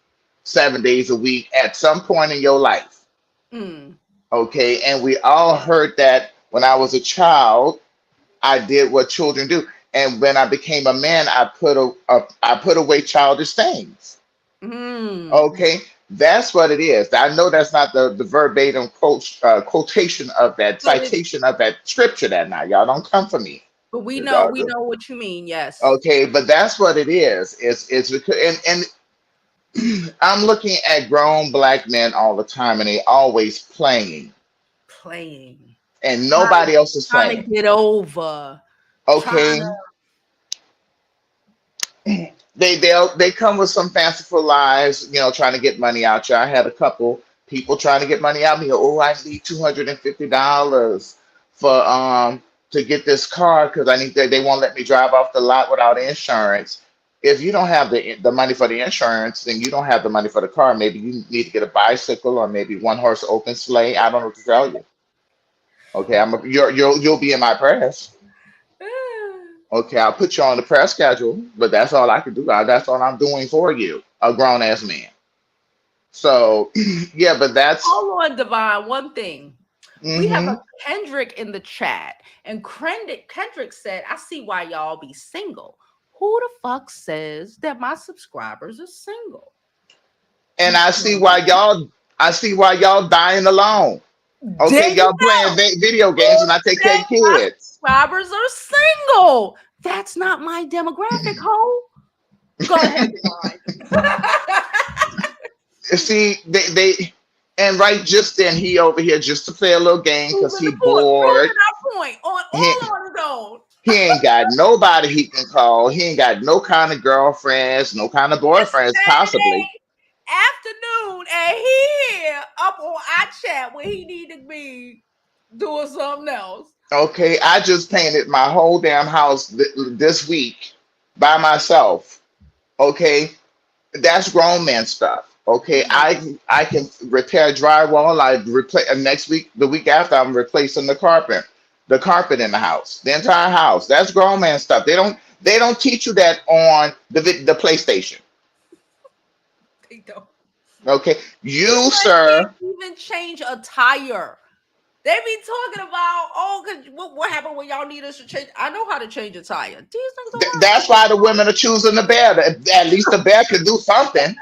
7 days a week at some point in your life. Mm. Okay, and we all heard that when I was a child, I did what children do, and when I became a man, I put away childish things. Mm. Okay, that's what it is. I know that's not the verbatim quotation of that But citation of that scripture. That now y'all don't come for me. we know Uh, what you mean. Yes. Okay, but that's what it is. It's because and I'm looking at grown black men all the time, and they always playing, Playing. and nobody else is Trying to playing. get over. Trying Okay, to. they come with some fanciful lies, you know, trying to get money out you. I had a couple people trying to get money out of me. Oh, I need $250 for to get this car because I need they won't let me drive off the lot without insurance. If you don't have the money for the insurance, then you don't have the money for the car. Maybe you need to get a bicycle or maybe one horse open sleigh. I don't know what to tell you. Okay, you'll be in my prayers. Okay, I'll put you on the prayer schedule, but that's all I can do. That's all I'm doing for you, a grown ass man. So, yeah, but that's. Hold on, Divine. One thing. We have Hmm. a Kendrick in the chat, and Kendrick said, "I see why y'all be single. Who the fuck says that my subscribers are single?" And I see why y'all dying alone. There Okay, you y'all playing go. video games, Who and I take care said of my kids. subscribers are single? That's not my demographic, ho. Go ahead, Divine. See, and right just then he over here just to play a little game because Proving he the point. bored. Proving our point on He, all on his own. he ain't got nobody he can call. He ain't got no kind of girlfriends, no kind of It's boyfriends, possibly. Saturday afternoon, and he here up on our chat where he need to be doing something else. Okay, I just painted my whole damn house this week by myself. Okay, that's grown man stuff. Okay, I can repair drywall. I replace next week, the week after, I'm replacing the carpet in the house, the entire house. That's grown man stuff. They don't teach you that on the PlayStation. They don't. Okay, These you men sir. can't even change a tire. They be talking about, oh, what happened when y'all need us to change? I know how to change a tire. These niggas don't know how to That's change why the women are choosing the bear. At least the bear can do something.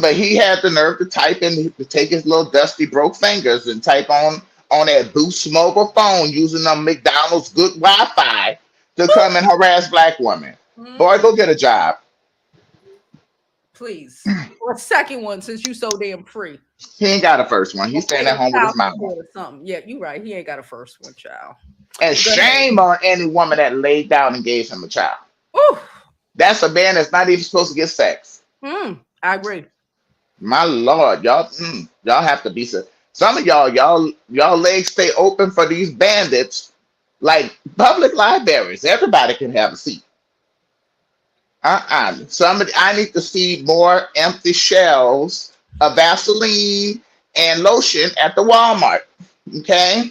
But he had the nerve to type in, to take his little dusty broke fingers and type on that Boost mobile phone using them McDonald's good Wi-Fi to come and harass black women. Boy, Mhm. go get a job. Please. Or a second one since you so damn free. He ain't got a first one. Or He's staying pay at him home with child his mama. support or something. Yeah, you right. He ain't got a first one, child. And Go ahead. shame on any woman that laid down and gave him a child. Ooh. That's a man that's not even supposed to get sex. I agree. My Lord, y'all have to be so. Some of y'all legs stay open for these bandits, like public libraries. Everybody can have a seat. I need to see more empty shelves of Vaseline and lotion at the Walmart. Okay.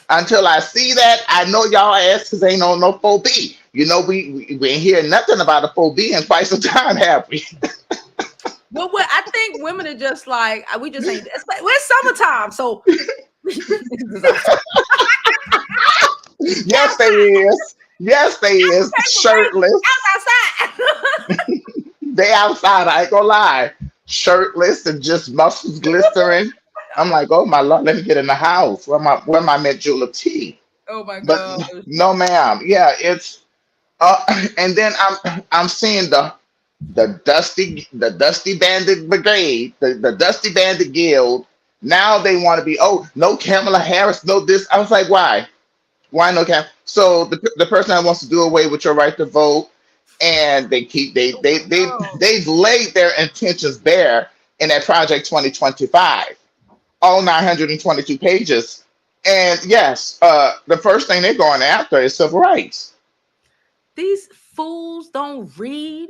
Until I see that, I know y'all asses ain't on no 4B. You know, we ain't hearing nothing about a 4B in quite some time, have we? Well, what I think women are just like, we just ain't, it's like, we're summertime, so. Yes, they is. Yes, they is. Shirtless. Outside. They outside, I ain't gonna lie. Shirtless and just muscles glistering. I'm like, oh my Lord, let me get in the house. Where my mint julep tea? Oh my But God. no, ma'am. Yeah, it's and then I'm seeing the Dusty Bandit Brigade, the Dusty Bandit Guild. Now they want to be, oh, no Kamala Harris, no this. I was like, why? Why no Cam? So the person that wants to do away with your right to vote, and they've laid their intentions bare in that Project 2025, all 922 pages. And yes, the first thing they're going after is civil rights. These fools don't read.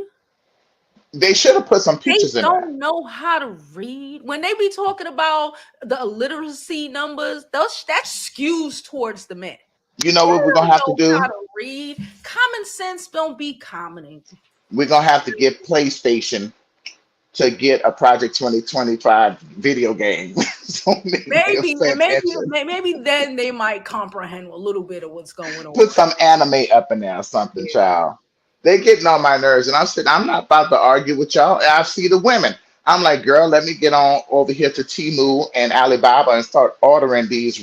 They should have put some pictures They in there. don't know how to read. When they be talking about the illiteracy numbers, that skews towards the men. You know what we're gonna have to do? How to read. Common sense don't be commenting. We're gonna have to get PlayStation to get a Project 2025 video game. So maybe then they might comprehend a little bit of what's going on. Put some anime up in there or something, child. They're getting on my nerves, and I'm not about to argue with y'all. I see the women. I'm like, girl, let me get on over here to Temu and Alibaba and start ordering these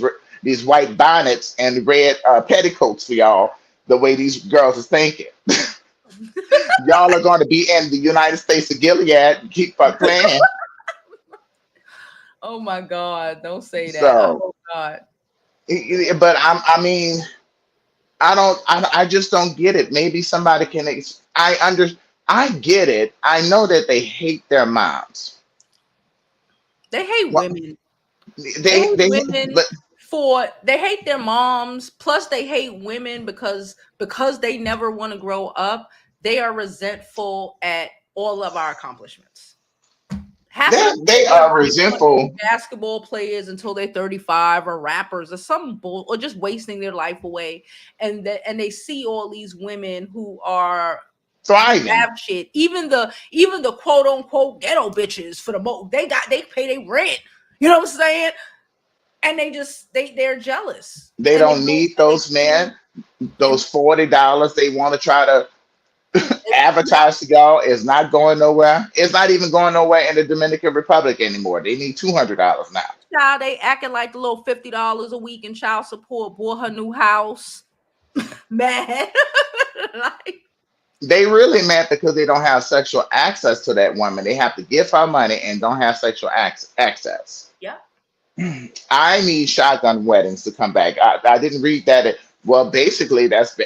white bonnets and red petticoats for y'all. The way these girls are thinking. Y'all are going to be in the United States of Gilead. Keep playing. Oh my God! Don't say that. So, oh God. But I just don't get it. Maybe somebody can. I get it. I know that they hate their moms. They hate women. They hate their moms. Plus, they hate women because they never want to grow up. They are resentful at all of our accomplishments. They are resentful. Basketball players until they're 35, or rappers, or some or just wasting their life away, and they see all these women who are thriving. Have shit. Even the quote unquote ghetto bitches, for the most, they pay their rent. You know what I'm saying? And they're jealous. They don't need those men. Those $40 they want to try to advertise to y'all is not going nowhere. It's not even going nowhere in the Dominican Republic anymore. They need $200 now. Child, they acting like the little $50 a week in child support. Bought her new house. Mad. Like, they really mad because they don't have sexual access to that woman. They have to give her money and don't have sexual access. Yeah. I need shotgun weddings to come back. I didn't read that. Well, basically, that's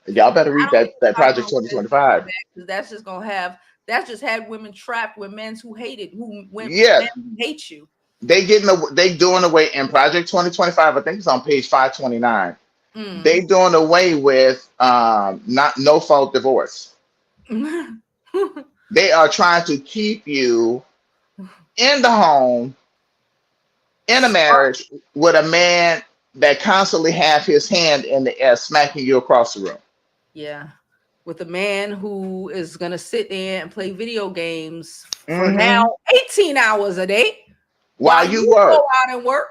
y'all better read that Project 2025. That's just had women trapped with men who hated men who hate you. They doing away in Project 2025. I think it's on page 529. They doing away with no fault divorce. They are trying to keep you in the home, in a marriage with a man that constantly have his hand in the air, smacking you across the room. Yeah, with a man who is gonna sit there and play video games for now 18 hours a day while you work. Go out and work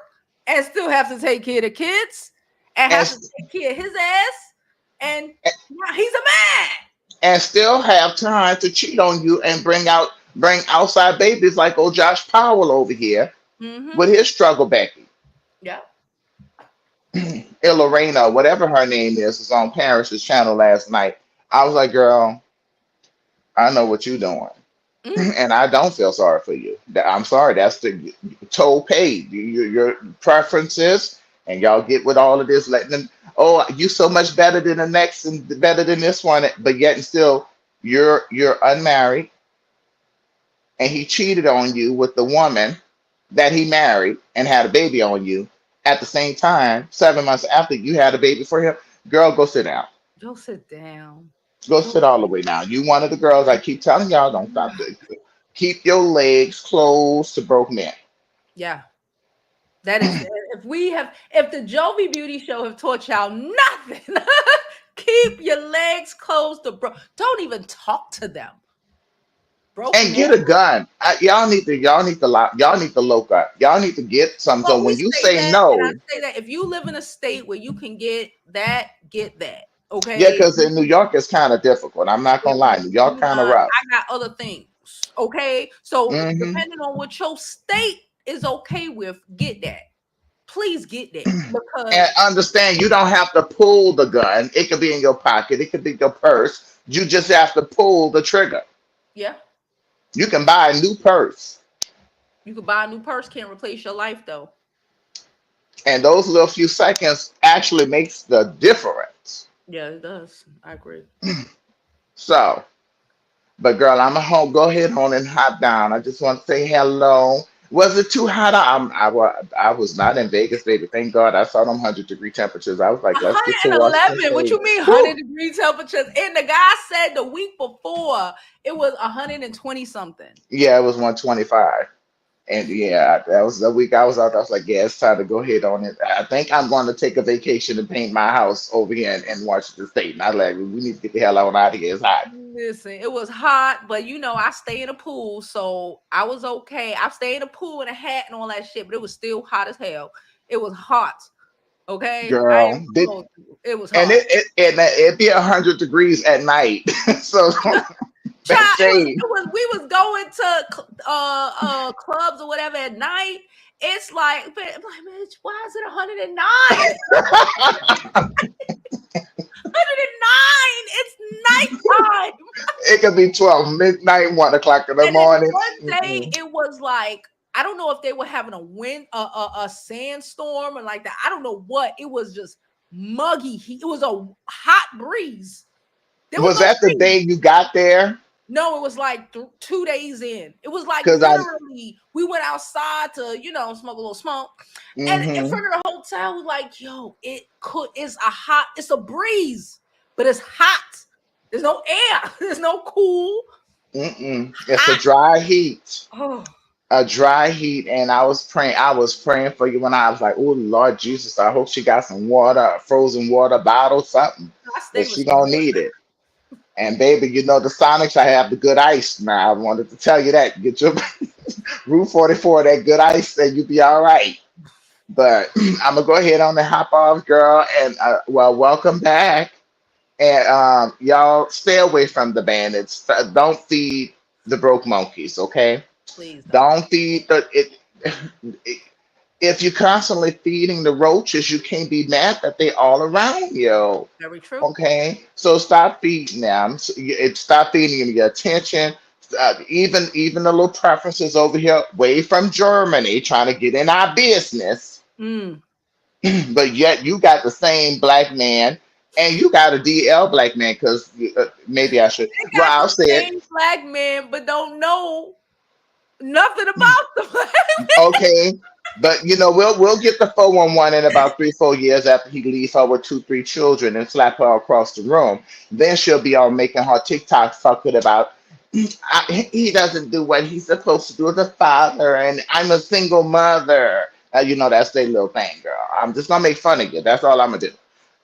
and still have to take care of the kids and have to take care of his ass, and now he's a man. And still have time to cheat on you and bring outside babies like old Josh Powell over here with his struggle Becky. Yeah. Lorena, whatever her name is, was on Parrish's channel last night. I was like, girl, I know what you're doing. And I don't feel sorry for you. I'm sorry. That's the toll paid. Your preferences, and y'all get with all of this, letting them, oh, you so much better than the next and better than this one, but yet and still you're unmarried, and he cheated on you with the woman that he married and had a baby on you at the same time, 7 months after you had a baby for him, girl, go sit down. Go sit down. Go Go sit all the way down. You one of the girls I keep telling y'all, don't stop this. Keep your legs closed to broke men. Yeah. That is if the Jovi Beauty Show have taught y'all nothing, keep your legs closed to don't even talk to them. Broke And men. get a gun. Y'all need to look up. Y'all need to get some. So Well, we when you say say that, no, and I say that if you live in a state where you can get that. yeah, Okay. because in New York it's kind of difficult. I'm not gonna lie, New York kind of rough. I got other things. Okay. So Hmm. depending on what your state is okay with, get that. Please get that because And understand, you don't have to pull the gun. It could be in your pocket. It could be your purse. You just have to pull the trigger. yeah, You can buy a new purse, you could buy a new purse, can't replace your life though. and those little few seconds actually makes the difference. Yeah, it does. I agree. So, but girl, I'm a home. Go ahead on and hop down. I just want to say hello. Was it too hot? I was not in Vegas, baby. Thank God. I saw them 100-degree temperatures. I was like, let's get to Washington 111. What State. you mean Whew. 100-degree temperatures? And the guy said the week before it was 120 something. Yeah, it was 125. And yeah, that was the week I was out. I was like, yeah, it's time to go ahead on it. I think I'm going to take a vacation and paint my house over here in Washington State. And I like, we need to get the hell on out of here. It's hot. Listen, it was hot, but I stay in a pool, so I was okay. I stayed in a pool in a hat and all that shit, but it was still hot as hell. It was hot. Okay, Girl, it was and hot. it'd be 100 degrees at night. So that Child, shade. we was going to clubs or whatever at night. It's like, bitch, why is it 109? 109. It's nighttime. It could be 12 midnight, 1 o'clock in the And then morning. one day it was like, I don't know if they were having a sandstorm or like that. I don't know what. It was just muggy heat. It was a hot breeze. Was that the day you got there? No, it was like 2 days in. It was like 'Cause literally we went outside to, smoke a little smoke. And in Mhm. front of the hotel, we like, yo, it's a breeze, but it's hot. There's no air. There's no cool. It's a dry heat. Oh, A dry heat, and I was praying for you when I was like, oh Lord Jesus, I hope she got some water, a frozen water bottle, something. I stay But with she some gonna water. need it. And baby, the Sonics, I have the good ice now. I wanted to tell you that. Get your Route 44, that good ice, and you'll be all right. But I'm gonna go ahead on and hop off, girl. And welcome back. And y'all stay away from the bandits. Don't feed the broke monkeys, okay? Please Don't feed if you're constantly feeding the roaches, you can't be mad that they all around you. Very true. Okay, so stop feeding them. Stop feeding them your attention. Even the little preferences over here, way from Germany, trying to get in our business, but yet you got the same black man, and you got a DL black man. Because maybe I should. They Well, got I'll the say it. same black man, but don't know nothing about the black man. Okay. But we'll get the 411 in about 3-4 years after he leaves her with 2-3 children and slap her across the room. Then she'll be on making her TikTok fucking about he doesn't do what he's supposed to do as a father, and I'm a single mother. That's their little thing, girl. I'm just gonna make fun of you. That's all I'm gonna do.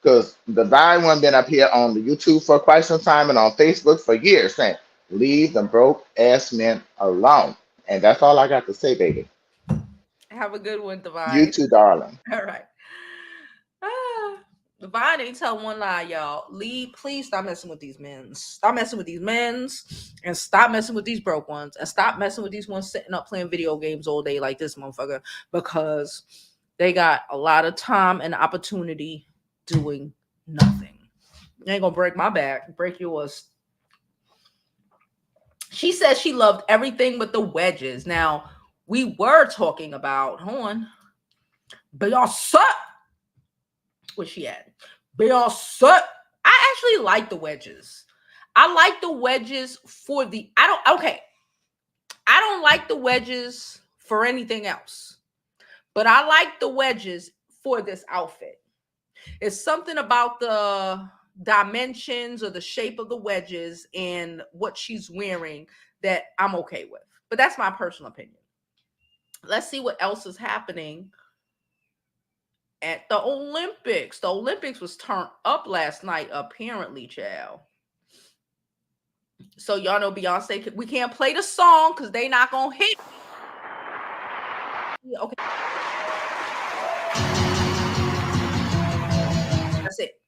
Because the Divine One been up here on the YouTube for quite some time and on Facebook for years saying, leave the broke ass men alone. And that's all I got to say, baby. Have a good one, Divine. You too, darling. All right. Divine ain't tell one lie, y'all. Please stop messing with these men. Stop messing with these men, and stop messing with these broke ones, and stop messing with these ones sitting up playing video games all day like this motherfucker, because they got a lot of time and opportunity doing nothing. You ain't gonna break my back, break yours. She says she loved everything but the wedges. Now, we were talking about, hold on, Beyonce. Where she at? Beyonce. I actually like the wedges. I like the wedges I don't like the wedges for anything else. But I like the wedges for this outfit. It's something about the dimensions or the shape of the wedges and what she's wearing that I'm okay with. But that's my personal opinion. Let's see what else is happening at the Olympics. The Olympics was turned up last night, apparently, child. So y'all know Beyonce, we can't play the song because they not gonna hit. Okay. That's it.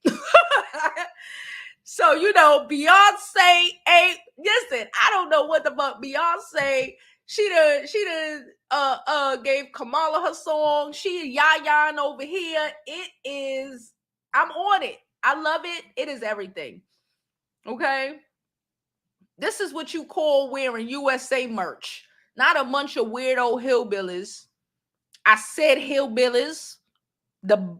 So, you know, Beyonce ain't, listen, I don't know what the fuck Beyonce, she done gave Kamala her song. She yayaing over here. It is, I'm on it. I love it. It is everything. Okay. This is what you call wearing USA merch. Not a bunch of weirdo hillbillies. I said hillbillies. The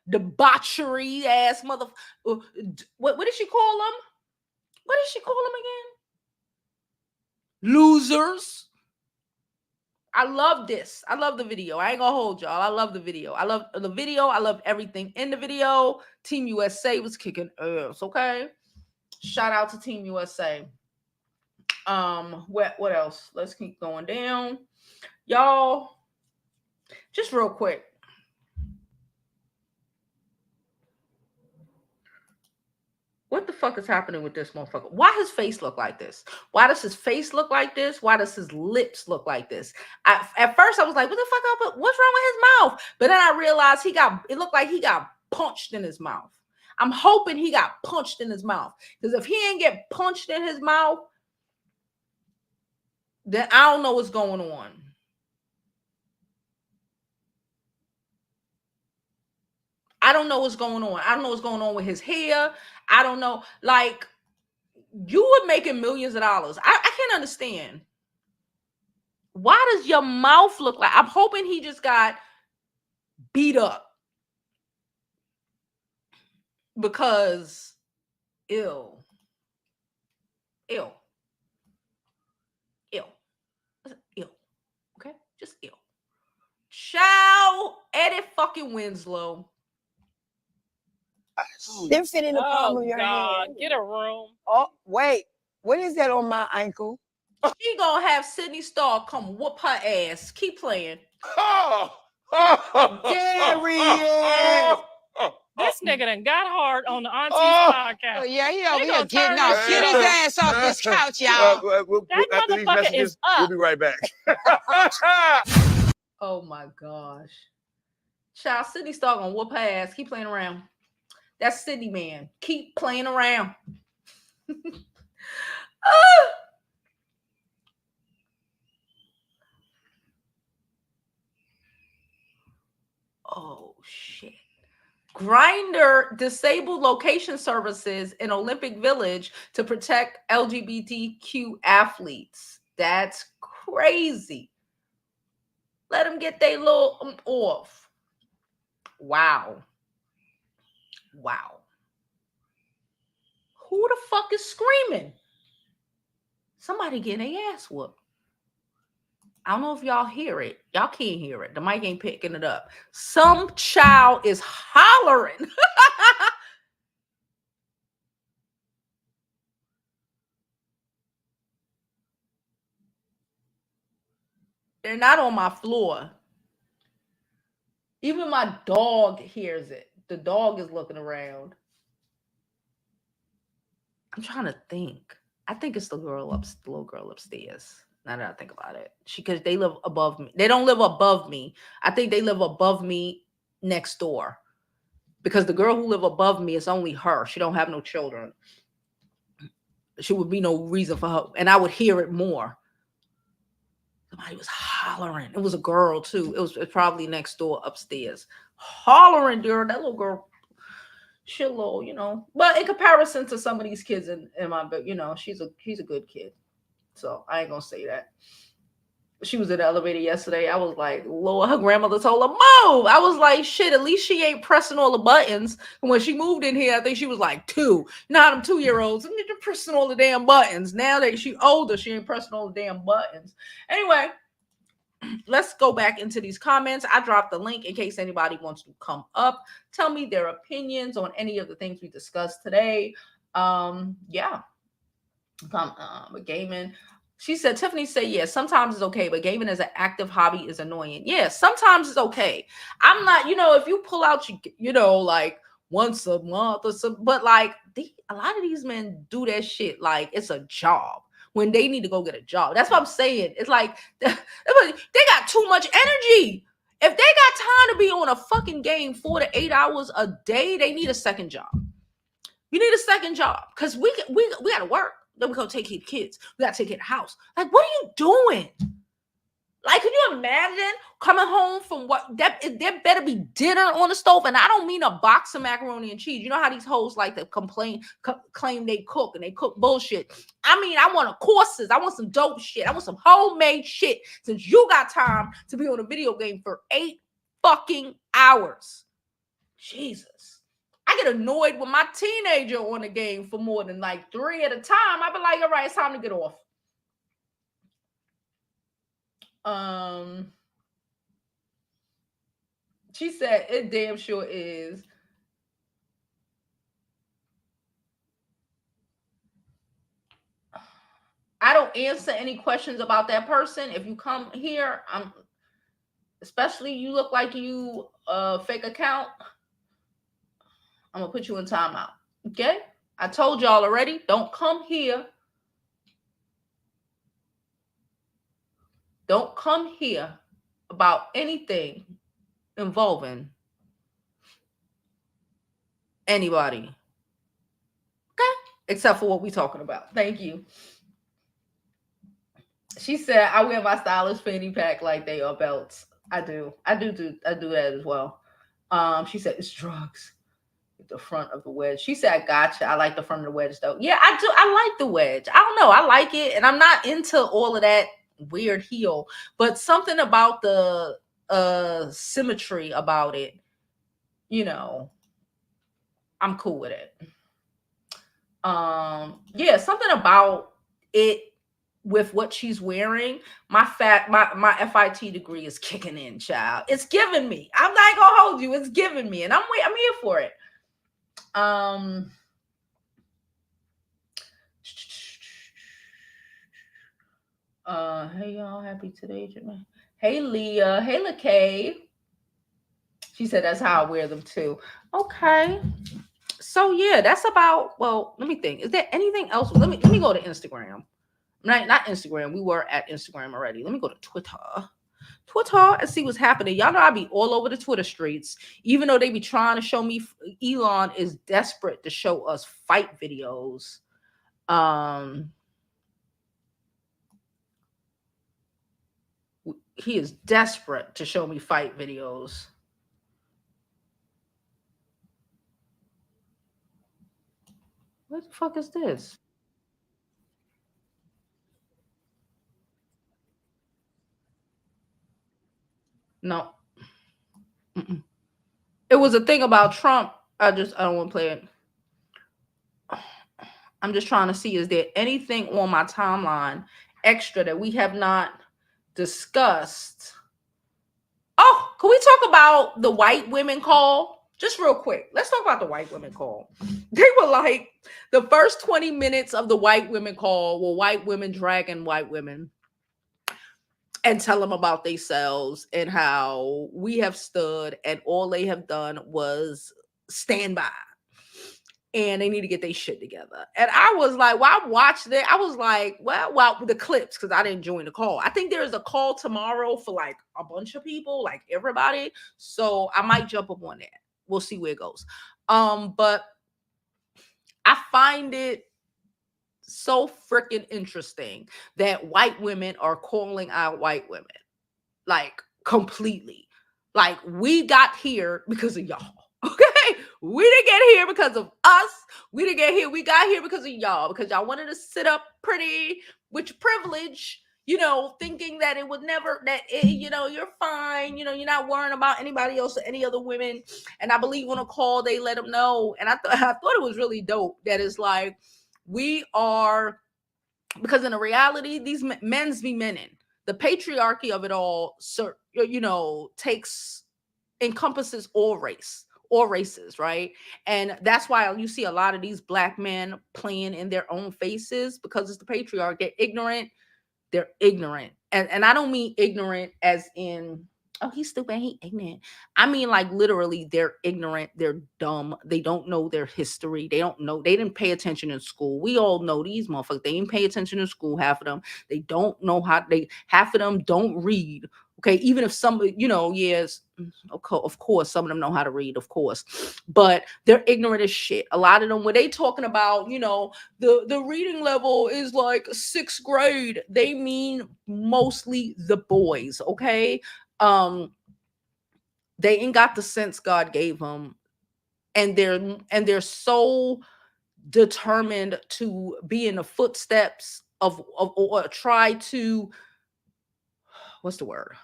debauchery ass mother. What did she call them? What did she call them again? Losers. I love this. I love the video. I ain't gonna hold y'all. I love the video. I love the video. I love everything in the video. Team USA was kicking ass. Okay. Shout out to Team USA. What else? Let's keep going down. Y'all, just real quick. What the fuck is happening with this motherfucker? Why his face look like this? Why does his face look like this? Why does his lips look like this? At first I was like, what the fuck up? What's wrong with his mouth? But then I realized it looked like he got punched in his mouth. I'm hoping he got punched in his mouth. Because if he ain't get punched in his mouth, then I don't know what's going on. I don't know what's going on. I don't know what's going on with his hair. I don't know. Like, you were making millions of dollars. I can't understand. Why does your mouth look like? I'm hoping he just got beat up. Because, ew. Ew. Ew. Ew. Okay? Just ew. Ciao, Edit fucking Winslow. They're fitting the palm of your hand. Get a room. Oh, wait. What is that on my ankle? She gonna have Sydney Starr come whoop her ass. Keep playing. There he is. This nigga done got hard on the Auntie's podcast. Oh, yeah, he over They here gonna getting turn off. this Get shit his off. ass off this couch, y'all. That After these motherfucker messages, is up. we'll be right back. Oh my gosh. Child, Sydney Starr gonna whoop her ass. Keep playing around. That's Sydney, man. Keep playing around. Oh shit. Grindr disabled location services in Olympic Village to protect LGBTQ athletes. That's crazy. Let them get their little off. Wow. Wow. Who the fuck is screaming? Somebody getting their ass whooped. I don't know if y'all hear it. Y'all can't hear it. The mic ain't picking it up. Some child is hollering. They're not on my floor. Even my dog hears it. The dog is looking around. I'm trying to think. I think it's the little girl upstairs. Now that I think about it, because they live above me. They don't live above me. I think they live above me next door. Because the girl who live above me is only her. She don't have no children. She would be no reason for her, and I would hear it more. Somebody was hollering. It was a girl too. It was probably next door upstairs, hollering, dude. That little girl. She a little, you know, but in comparison to some of these kids in my, but you know, he's a good kid. So I ain't gonna say that. She was in the elevator yesterday. I was like, Lord, her grandmother told her, move. I was like, shit, at least she ain't pressing all the buttons. And when she moved in here, I think she was like 2. You know how them 2-year-olds, they're pressing all the damn buttons. Now that she older, she ain't pressing all the damn buttons. Anyway, let's go back into these comments. I dropped the link in case anybody wants to come up, tell me their opinions on any of the things we discussed today. Yeah. But gaming. She said, Tiffany said, yeah, sometimes it's okay, but gaming as an active hobby is annoying. Yeah, sometimes it's okay. I'm not, if you pull out, like once a month or something, but like a lot of these men do that shit like it's a job when they need to go get a job. That's what I'm saying. It's like they got too much energy. If they got time to be on a fucking game 4 to 8 hours a day, they need a second job. You need a second job because we got to work. Then we go take care of kids. We got to take care of the house. Like, what are you doing? Like, can you imagine coming home from what? There better be dinner on the stove. And I don't mean a box of macaroni and cheese. You know how these hoes like to claim they cook and they cook bullshit. I mean, I want courses. I want some dope shit. I want some homemade shit. Since you got time to be on a video game for 8 fucking hours. Jesus. I get annoyed with my teenager on the game for more than like 3 at a time. I be like, all right, it's time to get off. She said, it damn sure is. I don't answer any questions about that person. If you come here, especially you look like you fake account, I'm going to put you in timeout. Okay? I told y'all already, don't come here. Don't come here about anything involving anybody. Okay? Except for what we're talking about. Thank you. She said, I wear my stylish fanny pack like they are belts. I do that as well. She said, it's drugs. The front of the wedge. She said, gotcha. I like the front of the wedge though. Yeah, I do. I like the wedge. I don't know. I like it. And I'm not into all of that weird heel, but something about the symmetry about it, I'm cool with it. Yeah, something about it with what she's wearing. My FIT degree is kicking in, child. It's giving me. I'm not gonna hold you. It's giving me, and I'm here for it. Hey y'all, happy today, Jimmy. Hey Leah, hey LaKay. She said that's how I wear them too. Okay. So yeah, that's about, well, let me think. Is there anything else? Let me go to Instagram. Not Instagram. We were at Instagram already. Let me go to Twitter and see what's happening. Y'all know I be all over the Twitter streets, even though they be trying to show me. Elon is desperate to show us fight videos. He is desperate to show me fight videos. What the fuck is this? No. Mm-mm. It was a thing about Trump. I don't want to play it. I'm just trying to see, is there anything on my timeline extra that we have not discussed? Oh, can we talk about the white women call? Just real quick. Let's talk about the white women call. They were like, the first 20 minutes of the white women call were white women dragging white women and tell them about themselves and how we have stood and all they have done was stand by. And they need to get their shit together. And I was like, well, I watched it. I was like, well, the clips, because I didn't join the call. I think there is a call tomorrow for like a bunch of people, like everybody. So I might jump up on that. We'll see where it goes. But I find it so freaking interesting that white women are calling out white women. Like completely. Like we got here because of y'all. Okay, we didn't get here because of us. We didn't get here. We got here because of y'all, because y'all wanted to sit up pretty with your privilege, thinking that it would never, you're fine. You're not worrying about anybody else or any other women. And I believe on a call, they let them know. And I thought it was really dope that it's like, we are, because in the reality, these men's be menning. the patriarchy of it all, encompasses all races, right? And that's why you see a lot of these black men playing in their own faces, because it's the patriarch. They're ignorant. And I don't mean ignorant as in, oh, he's stupid, he ignorant. I mean, like, literally, they're ignorant, they're dumb, they don't know their history, they didn't pay attention in school. We all know these motherfuckers, they didn't pay attention in school, half of them. They don't know half of them don't read. Okay, even if some, yes, of course, some of them know how to read, of course, but they're ignorant as shit. A lot of them, when they talking about, the reading level is like 6th grade, they mean mostly the boys, okay? They ain't got the sense God gave them, and they're so determined to be in the footsteps of or try to, what's the word?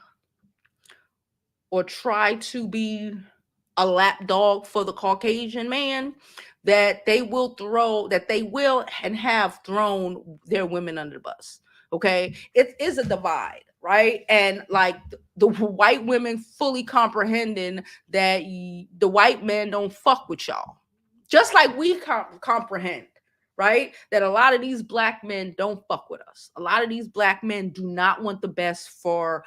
Or try to be a lapdog for the Caucasian man, that they will and have thrown their women under the bus. Okay, it is a divide, right? And like the white women fully comprehending that the white men don't fuck with y'all, just like we comprehend, right? That a lot of these black men don't fuck with us. A lot of these black men do not want the best for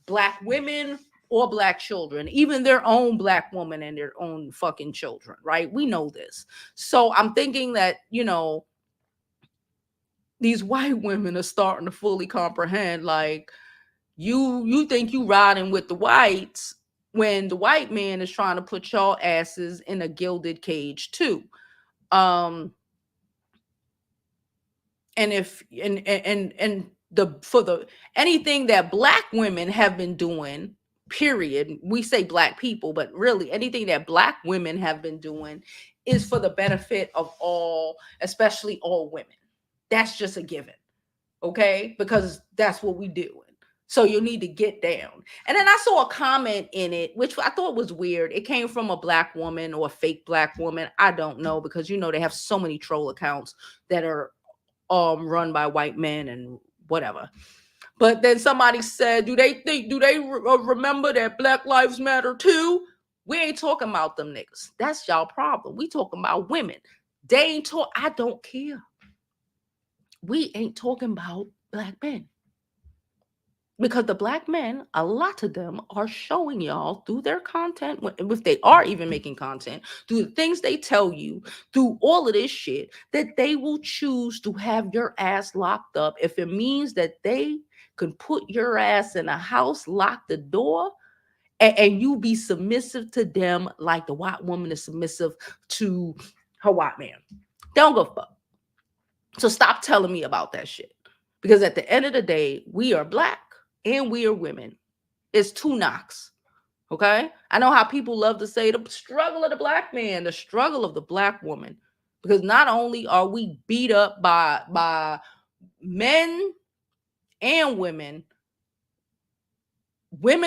black women or black children, even their own black woman and their own fucking children, right? We know this. So I'm thinking that, these white women are starting to fully comprehend, like, you think you riding with the whites when the white man is trying to put y'all asses in a gilded cage too. And if anything that black women have been doing, period, we say black people, but really anything that black women have been doing is for the benefit of all, especially all women. That's just a given, okay? Because that's what we do. So you need to get down. And then I saw a comment in it, which I thought was weird. It came from a black woman or a fake black woman. I don't know, because they have so many troll accounts that are run by white men and whatever. But then somebody said, do they remember that Black Lives Matter too? We ain't talking about them niggas. That's y'all problem. We talking about women. They ain't I don't care. We ain't talking about black men. Because the black men, a lot of them are showing y'all through their content, if they are even making content, through the things they tell you, through all of this shit, that they will choose to have your ass locked up if it means that they can put your ass in a house, lock the door, and you be submissive to them like the white woman is submissive to her white man. They don't go fuck. So stop telling me about that shit. Because at the end of the day, we are black and we are women. It's two knocks. Okay? I know how people love to say the struggle of the black man, the struggle of the black woman. Because not only are we beat up by men and women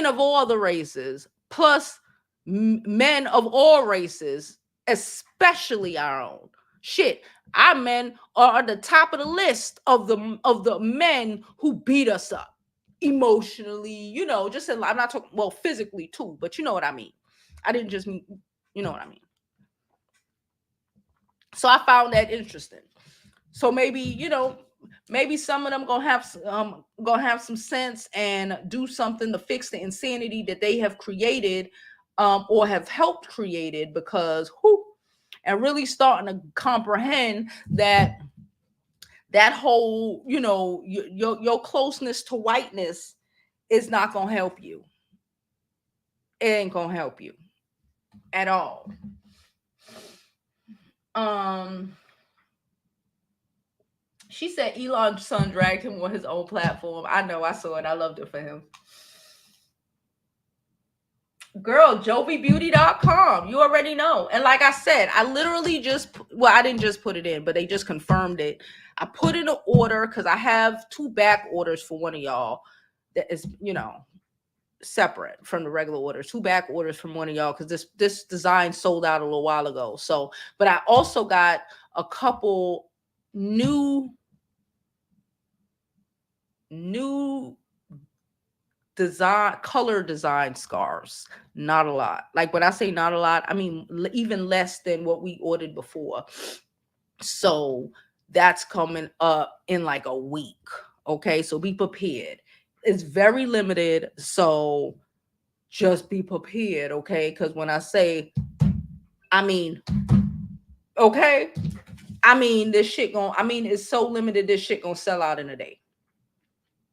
of all the races, plus men of all races, especially our own. Shit, our men are at the top of the list of the men who beat us up emotionally, just I'm not talking, well, physically too, but you know what I mean. I didn't just mean, you know what I mean. So I found that interesting. So maybe, maybe some of them gonna have some sense and do something to fix the insanity that they have created, or have helped created, because and really starting to comprehend that whole, your closeness to whiteness is not gonna help you. It ain't gonna help you at all. She said Elon's son dragged him on his own platform. I know, I saw it. I loved it for him. Girl, JOVIBEAUTY.com. You already know. And like I said, I literally I didn't just put it in, but they just confirmed it. I put in an order because I have 2 back orders for one of y'all that is, separate from the regular orders. 2 back orders from one of y'all because this design sold out a little while ago. So, but I also got a couple new color design scarves. Not a lot. Like when I say not a lot, I mean even less than what we ordered before. So that's coming up in like a week. Okay, so be prepared. It's very limited, so just be prepared, okay? Because when I say, I mean, okay, I mean this shit it's so limited, this shit gonna sell out in a day.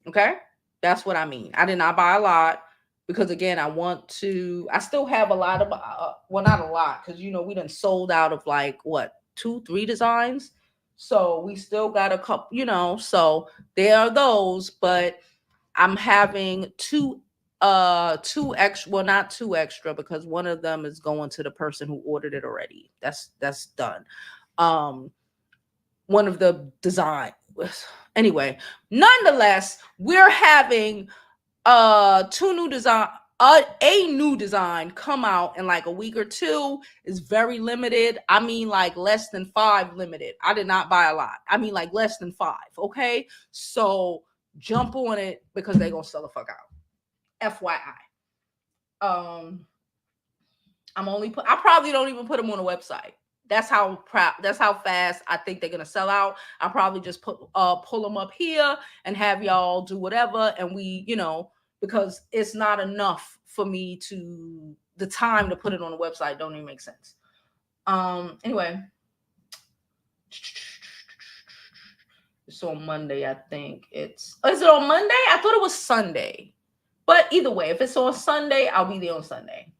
Okay, that's what I mean. I did not buy a lot because again, I still have a lot of well, not a lot, because we done sold out of like what 2-3 designs. So we still got a couple, so there are those, but I'm having two extra, well, not 2 extra, because one of them is going to the person who ordered it already. That's done. One of the design, anyway, nonetheless, we're having a new design come out in like a week or two. Is very limited. I mean like less than 5 limited. I did not buy a lot. I mean like less than 5. Okay, so jump on it because they're gonna sell the fuck out. FYI. I probably don't even put them on a website. That's how fast I think they're gonna sell out. I probably just pull them up here and have y'all do whatever, and we, because it's not enough for me the time to put it on the website don't even make sense. Anyway, it's on Monday, I think. Is it on Monday? I thought it was Sunday. But either way, if it's on Sunday, I'll be there on Sunday.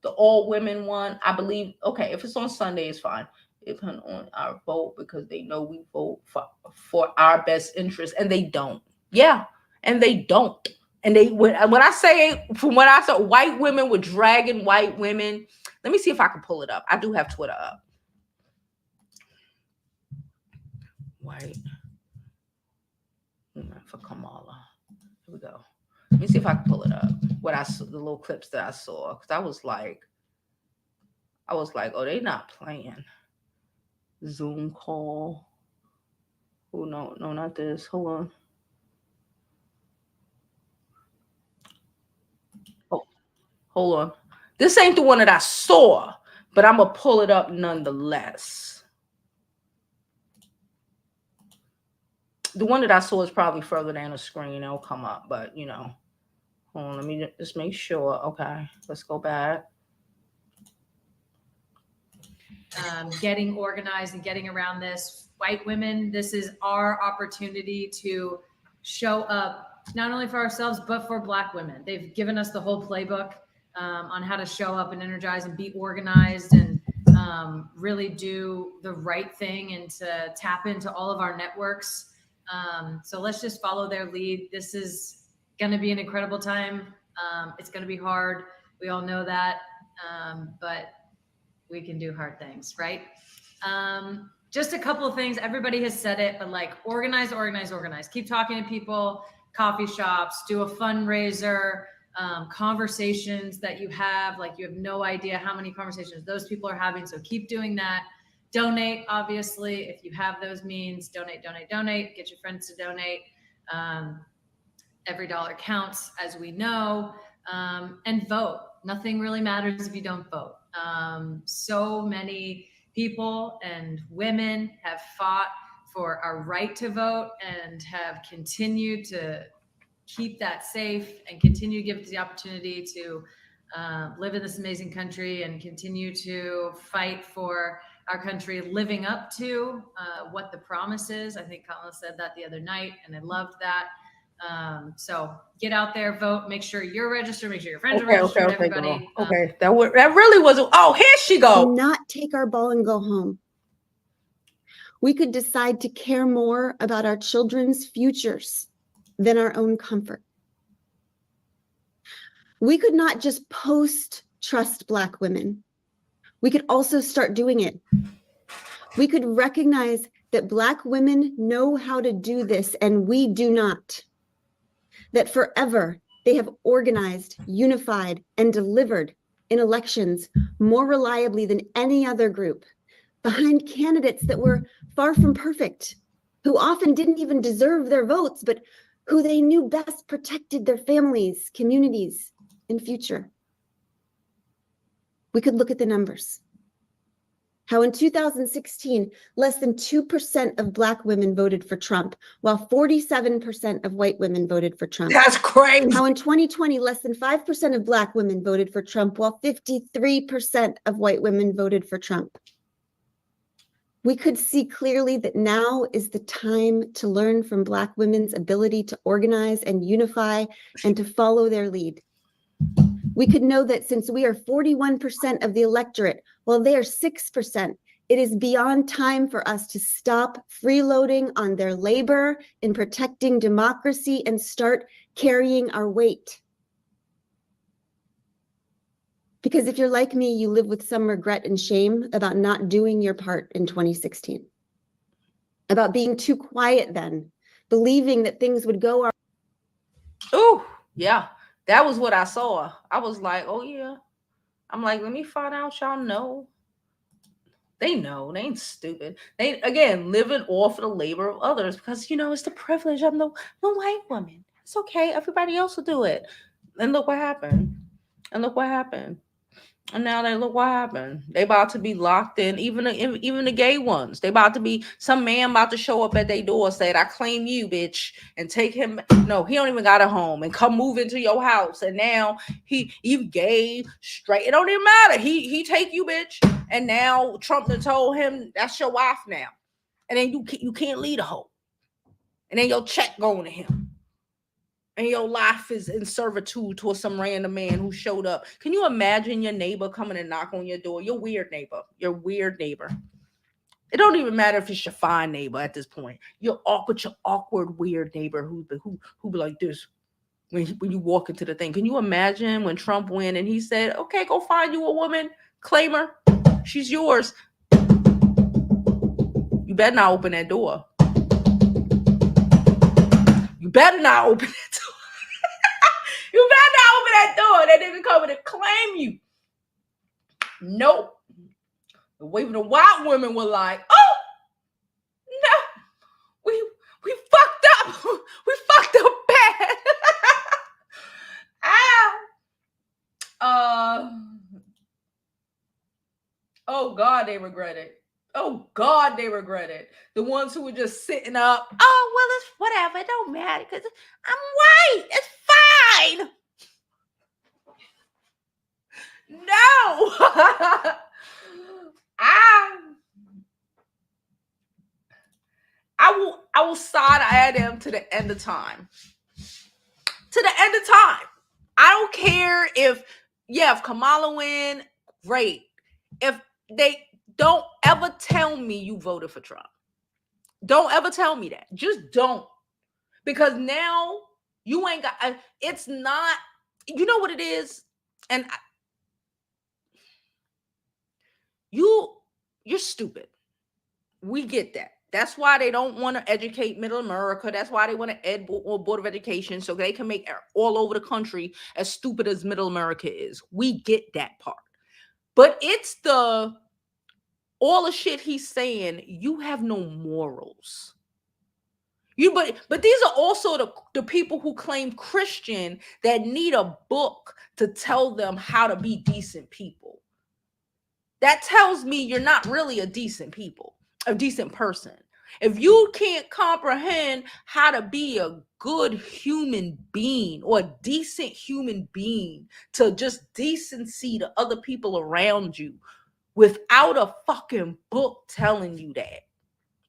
The all women one, I believe. Okay, if it's on Sunday, it's fine. If on our vote, because they know we vote for our best interest, and they don't. Yeah, and they don't. And when I say, from what I saw, white women were dragging white women. Let me see if I can pull it up. I do have Twitter up. White women for Kamala. Here we go. Let me see if I can pull it up. The little clips that I saw, because I was like, oh, they not playing. Zoom call. Oh no, not this. Hold on. Oh, hold on. This ain't the one that I saw, but I'm gonna pull it up nonetheless. The one that I saw is probably further down the screen. It'll come up, but hold on, let me just make sure. Okay, let's go back. Getting organized and getting around this. White women, this is our opportunity to show up, not only for ourselves, but for Black women. They've given us the whole playbook on how to show up and energize and be organized and really do the right thing and to tap into all of our networks. So let's just follow their lead. This is going to be an incredible time. It's going to be hard. We all know that, but we can do hard things, right? Just a couple of things. Everybody has said it, but like organize. Keep talking to people, coffee shops, do a fundraiser, conversations that you have. Like you have no idea how many conversations those people are having. So keep doing that. Donate, obviously, if you have those means. Donate. Get your friends to donate. Every dollar counts, as we know. And vote. Nothing really matters if you don't vote. So many people and women have fought for our right to vote and have continued to keep that safe and continue to give us the opportunity to live in this amazing country and continue to fight for our country living up to what the promise is. I think Kamala said that the other night, and I loved that. So get out there, vote, make sure you're registered, make sure your friends are registered, everybody. Okay, that really wasn't. Oh, here she goes. Do not take our ball and go home. We could decide to care more about our children's futures than our own comfort. We could not just post trust Black women. We could also start doing it. We could recognize that Black women know how to do this and we do not. That forever they have organized, unified, and delivered in elections more reliably than any other group, behind candidates that were far from perfect, who often didn't even deserve their votes, but who they knew best protected their families, communities, and future. We could look at the numbers. How in 2016, less than 2% of Black women voted for Trump, while 47% of white women voted for Trump. That's crazy. How in 2020, less than 5% of Black women voted for Trump, while 53% of white women voted for Trump. We could see clearly that now is the time to learn from Black women's ability to organize and unify and to follow their lead. We could know that since we are 41% of the electorate, while they are 6%, it is beyond time for us to stop freeloading on their labor in protecting democracy and start carrying our weight. Because if you're like me, you live with some regret and shame about not doing your part in 2016, about being too quiet then, believing that things would go our Oh, yeah. That was what I saw. I was like, oh, yeah. I'm like, let me find out y'all know. They know. They ain't stupid. They, again, living off of the labor of others because, you know, it's the privilege of the white woman. It's okay. Everybody else will do it. And look what happened. And look what happened. And now they look what happened. They about to be locked in, even the gay ones. They about to be, some man about to show up at their door, said, I claim you, bitch, and take him. No, he don't even got a home and come move into your house. And now you gay, straight. It don't even matter. He take you, bitch. And now Trump done told him that's your wife now. And then you can't lead a hoe. And then your check going to him. And your life is in servitude to some random man who showed up. Can you imagine your neighbor coming and knock on your door? Your weird neighbor. Your weird neighbor. It don't even matter if it's your fine neighbor at this point. Your awkward, weird neighbor who be like this when you walk into the thing. Can you imagine when Trump went and he said, okay, go find you a woman, claim her. She's yours. You better not open that door. You better not open that door. You better not open that door. They didn't come to claim you. Nope. The way the white women were like, oh, no, we fucked up. We fucked up bad. Oh, God, they regret it. Oh, God, they regret it. The ones who were just sitting up. Oh, well, it's whatever. It don't matter because I'm white. It's fine. No. I will side eye them to the end of time. To the end of time. I don't care if Kamala win, great. If they don't ever tell me you voted for Trump. Don't ever tell me that. Just don't. Because now you ain't got, it's not, you know what it is? And you're stupid. We get that. That's why they don't want to educate middle America. That's why they want to Board of Education so they can make all over the country as stupid as middle America is. We get that part. But it's all the shit he's saying, you have no morals. But these are also the people who claim Christian that need a book to tell them how to be decent people. That tells me you're not really a decent person. If you can't comprehend how to be a good human being or a decent human being to just decency to other people around you without a fucking book telling you that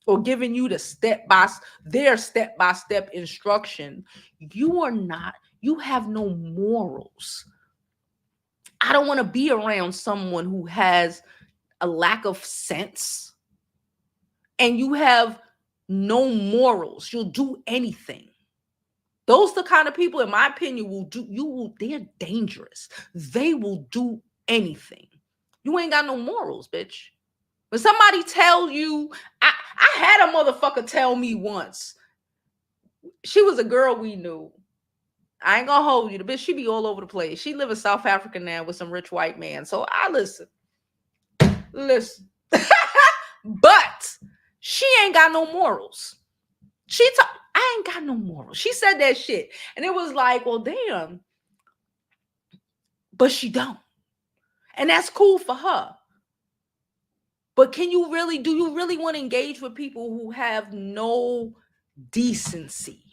or giving you their step-by-step instruction, you have no morals. I don't want to be around someone who has a lack of sense and you have no morals. You'll do anything. Those are the kind of people, in my opinion, they're dangerous. They will do anything. You ain't got no morals, bitch. When somebody tell you, I had a motherfucker tell me once. She was a girl we knew. I ain't gonna hold you. The bitch, she be all over the place. She live in South Africa now with some rich white man. So I listen. But she ain't got no morals. I ain't got no morals. She said that shit. And it was like, well, damn. But she don't. And that's cool for her. But do you really want to engage with people who have no decency?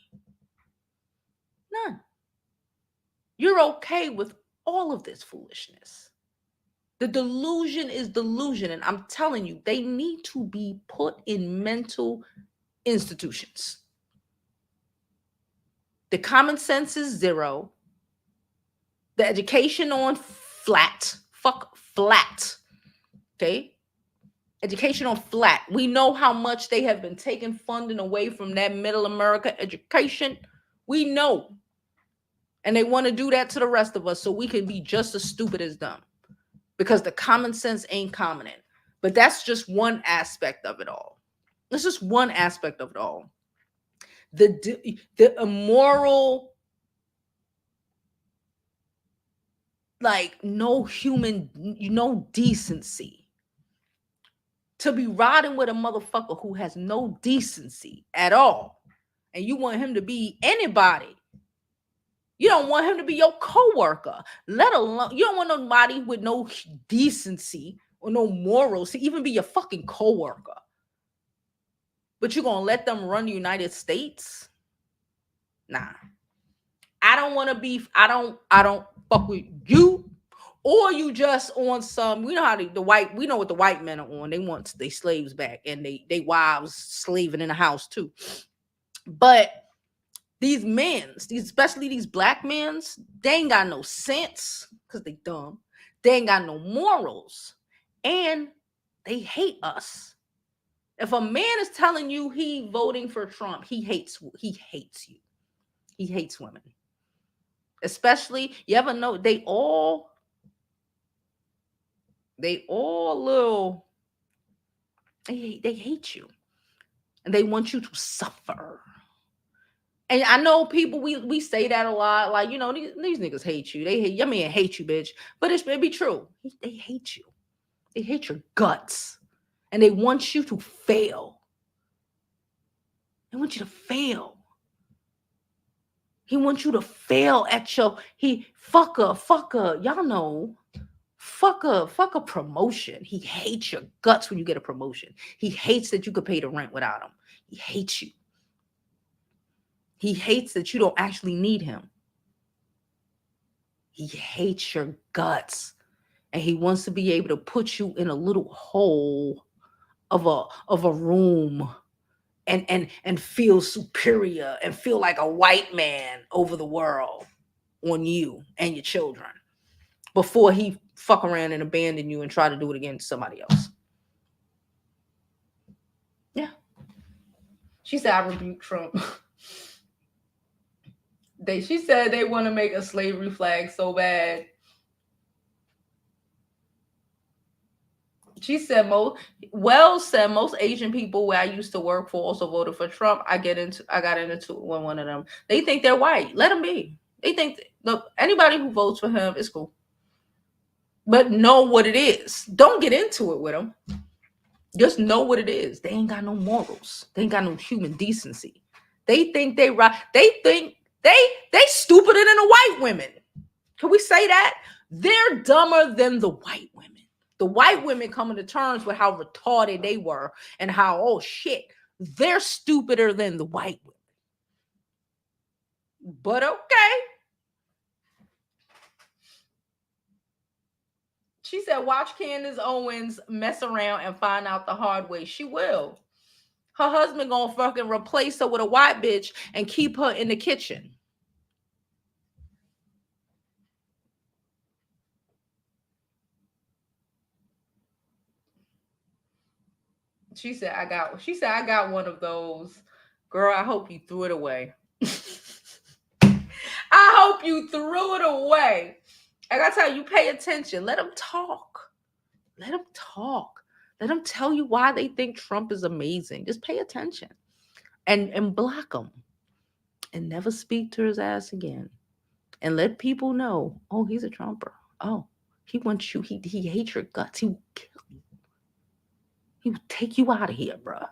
None. You're okay with all of this foolishness. The delusion is delusion. And I'm telling you, they need to be put in mental institutions. The common sense is zero. The education on flat. Fuck flat. Okay? Education on flat. We know how much they have been taking funding away from that middle America education. We know. And they want to do that to the rest of us so we can be just as stupid as them. Because the common sense ain't common in. But that's just one aspect of it all. That's just one aspect of it all. The immoral, like no decency. To be riding with a motherfucker who has no decency at all. And you want him to be anybody. You don't want him to be your coworker. Let alone, you don't want nobody with no decency or no morals to even be your fucking coworker. But you're going to let them run the United States? Nah. I don't want to be, I don't fuck with you. Or you just on some, we know how we know what the white men are on. They want their slaves back and they wives slaving in the house too. But these men, especially these black men, they ain't got no sense because they dumb. They ain't got no morals. And they hate us. If a man is telling you he voting for Trump, he hates you. He hates women. Especially, you ever know, they all little, they hate you. And they want you to suffer. And I know people, we say that a lot, like, you know, these niggas hate you. They hate, your man hate you, bitch. But it be true. They hate you. They hate your guts. And they want you to fail. They want you to fail. He wants you to fail at your, fuck a, y'all know, fuck a promotion. He hates your guts when you get a promotion. He hates that you could pay the rent without him. He hates you. He hates that you don't actually need him. He hates your guts. And he wants to be able to put you in a little hole of a room and feel superior and feel like a white man over the world on you and your children before he fuck around and abandon you and try to do it again to somebody else. Yeah. She said, I rebuke Trump. She said they want to make a slavery flag so bad. She said most Asian people where I used to work for also voted for Trump. I got into one of them. They think they're white. Let them be. They think anybody who votes for him is cool. But know what it is. Don't get into it with them. Just know what it is. They ain't got no morals. They ain't got no human decency. They think they right. They think they stupider than the white women. Can we say that? They're dumber than the white women. The white women coming to terms with how retarded they were and how, oh shit, they're stupider than the white women. But okay. She said, watch Candace Owens mess around and find out the hard way. She will. Her husband gonna fucking replace her with a white bitch and keep her in the kitchen. She said, I got one of those. Girl, I hope you threw it away. I hope you threw it away. I gotta tell you, pay attention. Let them talk. Let them talk. Let them tell you why they think Trump is amazing. Just pay attention. And block him. And never speak to his ass again. And let people know, oh, he's a Trumper. Oh, he wants you. He hates your guts. He will kill you. He will take you out of here, bruh.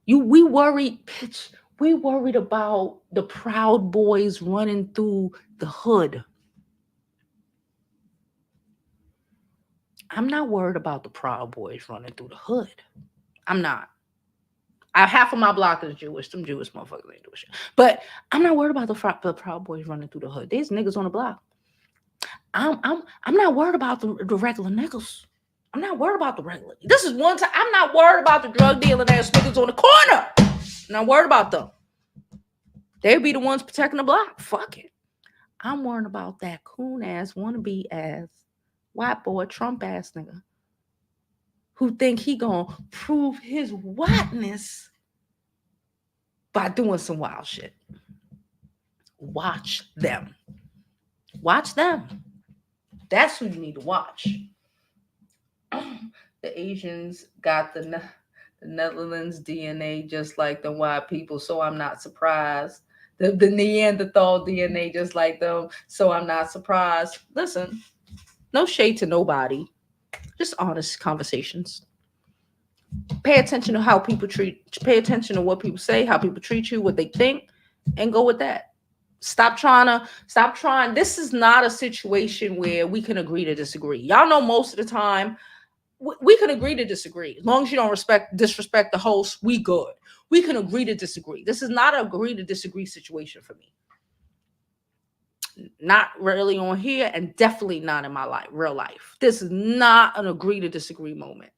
We worried, bitch. We worried about the Proud Boys running through the hood. I'm not worried about the Proud Boys running through the hood. I'm not. Half of my block is Jewish. Some Jewish motherfuckers ain't doing shit. But I'm not worried about the Proud Boys running through the hood. There's niggas on the block. I'm not worried about the regular niggas. I'm not worried about the regular. This is one time. I'm not worried about the drug dealing ass niggas on the corner. I'm not worried about them. They'll be the ones protecting the block. Fuck it. I'm worried about that coon ass, wannabe ass, white boy, Trump ass nigga who think he gonna prove his whiteness by doing some wild shit. Watch them. Watch them. That's who you need to watch. The Asians got the Netherlands DNA just like the white people, so I'm not surprised. The Neanderthal DNA just like them, so I'm not surprised. Listen, no shade to nobody. Just honest conversations. Pay attention to how people pay attention to what people say, how people treat you, what they think, and go with that. Stop trying. This is not a situation where we can agree to disagree. Y'all know most of the time we can agree to disagree. As long as you don't disrespect the host, we good. We can agree to disagree. This is not an agree to disagree situation for me. Not really on here, and definitely not in my life, real life. This is not an agree to disagree moment.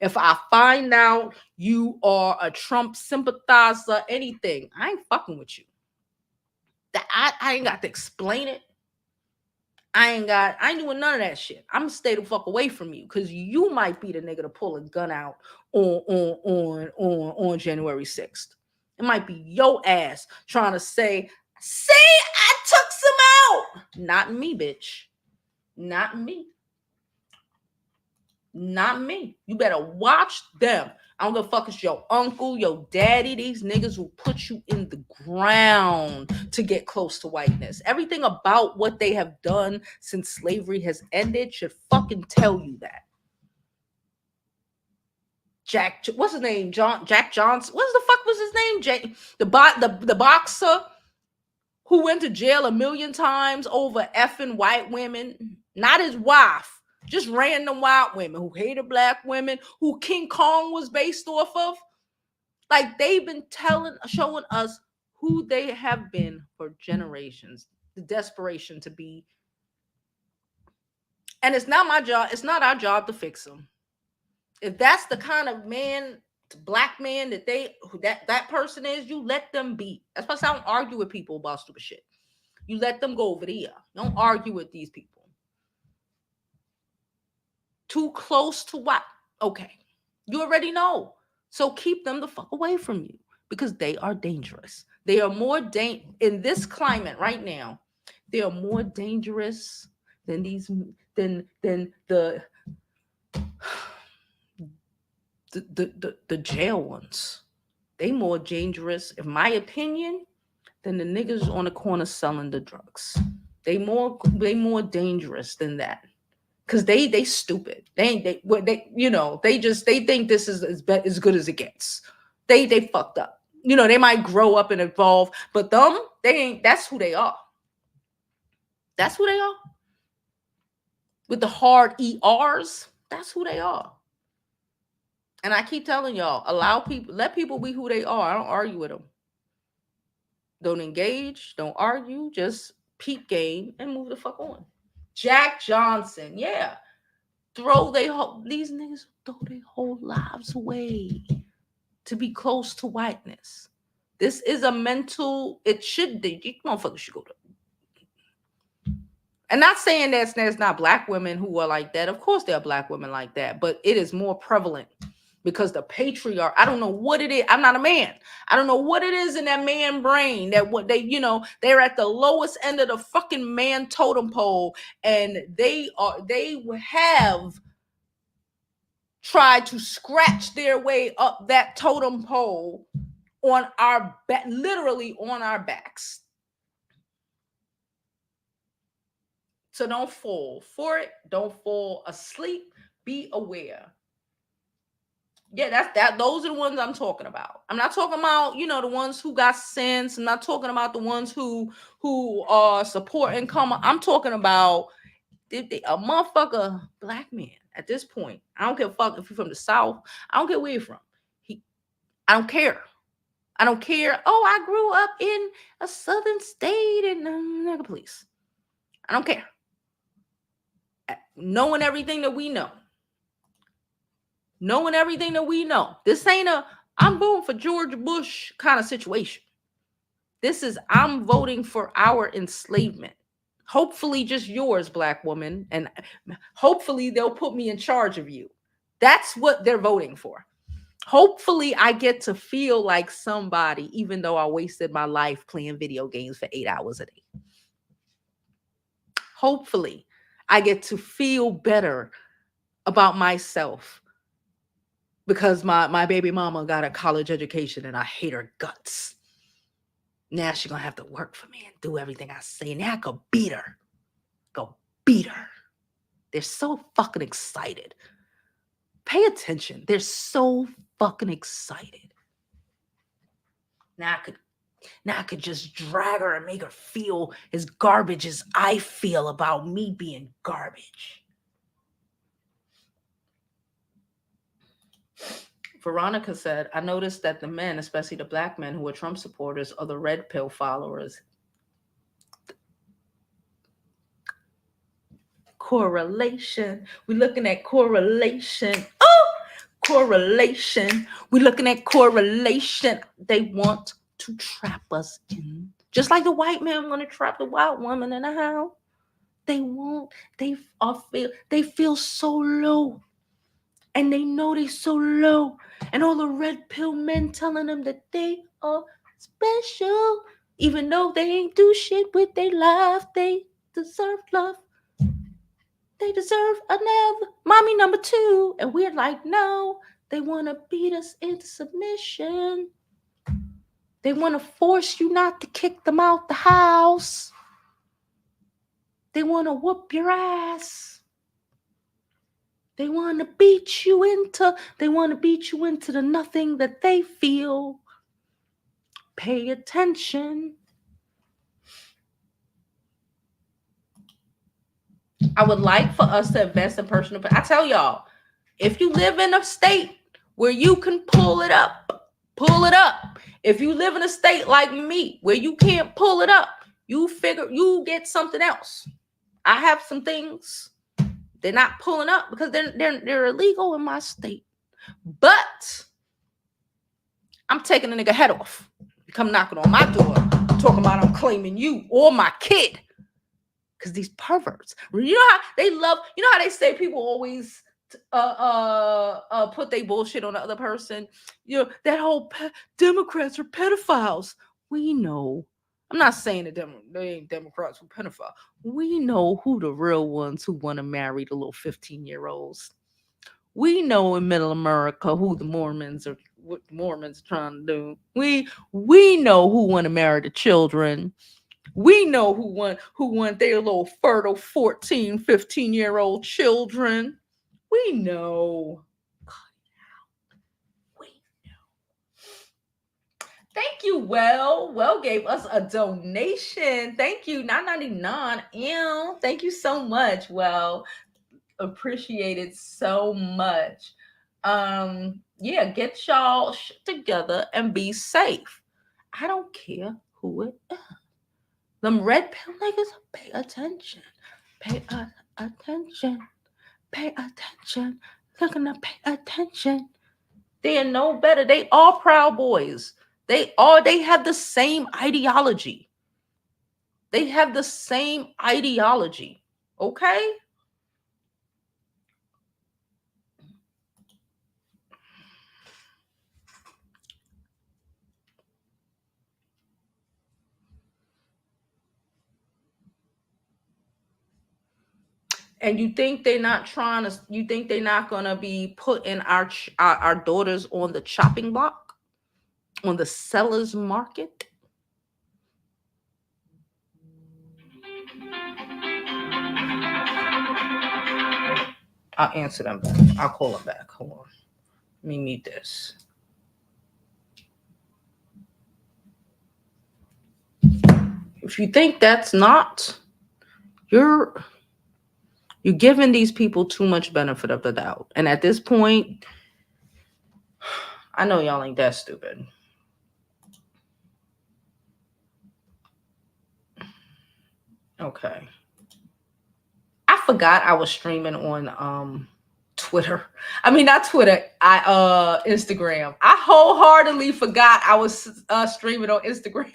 If I find out you are a Trump sympathizer, anything, I ain't fucking with you. That I ain't got to explain it. I ain't doing none of that shit. I'm gonna stay the fuck away from you because you might be the nigga to pull a gun out on January 6th. It might be your ass trying to say, see, I took some out. Not me, bitch. Not me. Not me. You better watch them. I don't give a fuck if it's your uncle, your daddy. These niggas will put you in the ground to get close to whiteness. Everything about what they have done since slavery has ended should fucking tell you that. What's his name? Jack Johnson. What the fuck was his name? The boxer who went to jail 1,000,000 times over effing white women. Not his wife. Just random white women who hated black women, who King Kong was based off of. Like, they've been showing us who they have been for generations. The desperation to be. And it's not my job. It's not our job to fix them. If that's the kind of man, black man that person is, you let them be. That's why I don't argue with people about stupid shit. You let them go over there. Don't argue with these people. Too close to what? Okay. You already know. So keep them the fuck away from you because they are dangerous. They are more in this climate right now. They are more dangerous than the jail ones. They more dangerous, in my opinion, than the niggas on the corner selling the drugs. They more dangerous than that. Cause they stupid. They think this is as good as it gets. They fucked up. They might grow up and evolve, but them, they ain't. That's who they are. That's who they are. With the hard ERs, that's who they are. And I keep telling y'all, let people be who they are. I don't argue with them. Don't engage. Don't argue. Just peep game and move the fuck on. Jack Johnson, yeah. These niggas throw their whole lives away to be close to whiteness. This is a mental, it should be. You motherfuckers should go to. And not saying there's not black women who are like that. Of course there are black women like that, but it is more prevalent because the patriarch, I don't know what it is. I'm not a man. I don't know what it is in that man brain that what they're at the lowest end of the fucking man totem pole, and they have tried to scratch their way up that totem pole on our back, literally on our backs. So don't fall for it. Don't fall asleep. Be aware. Yeah, those are the ones I'm talking about. I'm not talking about, the ones who got sense. I'm not talking about the ones who are supporting come. I'm talking about a motherfucker black man at this point. I don't give a fuck if you're from the South. I don't care where you're from. I don't care. I don't care. Oh, I grew up in a southern state and please. I don't care. Knowing everything that we know. Knowing everything that we know. This ain't I'm voting for George Bush kind of situation. This is I'm voting for our enslavement. Hopefully just yours, black woman. And hopefully they'll put me in charge of you. That's what they're voting for. Hopefully I get to feel like somebody, even though I wasted my life playing video games for 8 hours a day. Hopefully I get to feel better about myself because my baby mama got a college education and I hate her guts. Now she's going to have to work for me and do everything I say. Now I could beat her. Go beat her. They're so fucking excited. Pay attention. They're so fucking excited. Now I could just drag her and make her feel as garbage as I feel about me being garbage. Veronica said, I noticed that the men, especially the black men who are Trump supporters, are the red pill followers. Correlation. We're looking at correlation. Oh, correlation. We're looking at correlation. They want to trap us in. Just like the white man want to trap the white woman in the house. They won't. They feel so low. And they know they're so low. And all the red pill men telling them that they are special. Even though they ain't do shit with their life. They deserve love. They deserve another mommy number 2. And we're like, no, they want to beat us into submission. They want to force you not to kick them out the house. They want to whoop your ass. They want to beat you into the nothing that they feel. Pay attention. I would like for us to invest in personal. I tell y'all, if you live in a state where you can pull it up, pull it up. If you live in a state like me where you can't pull it up, you get something else. I have some things they're not pulling up because they're illegal in my state. But I'm taking a nigga head off. You come knocking on my door, talking about I'm claiming you or my kid. Because these perverts, you know how they love, you know how they say people always put their bullshit on the other person. That whole Democrats are pedophiles. We know. I'm not saying that they ain't Democrats who pedophile. We know who the real ones who want to marry the little 15-year-olds. We know in Middle America who the Mormons are, what the Mormons are trying to do. We know who want to marry the children. We know who want their little fertile 14, 15-year-old children. We know. We know. Thank you, Well gave us a donation. Thank you, $9.99. Thank you so much, Well. Appreciate it so much. Yeah, get y'all shit together and be safe. I don't care who it is. Them red pill niggas, pay attention. Pay attention. Pay attention. They're gonna pay attention. They are no better. They all Proud Boys. They have the same ideology. They have the same ideology. Okay? And you think they're not gonna be putting our daughters on the chopping block, on the seller's market? I'll answer them back. I'll call them back. Hold on. Let me mute this. If you think that's not, you're giving these people too much benefit of the doubt. And at this point, I know y'all ain't that stupid. Okay. I forgot I was streaming on Twitter. I mean, not Twitter. Instagram. I wholeheartedly forgot I was streaming on Instagram.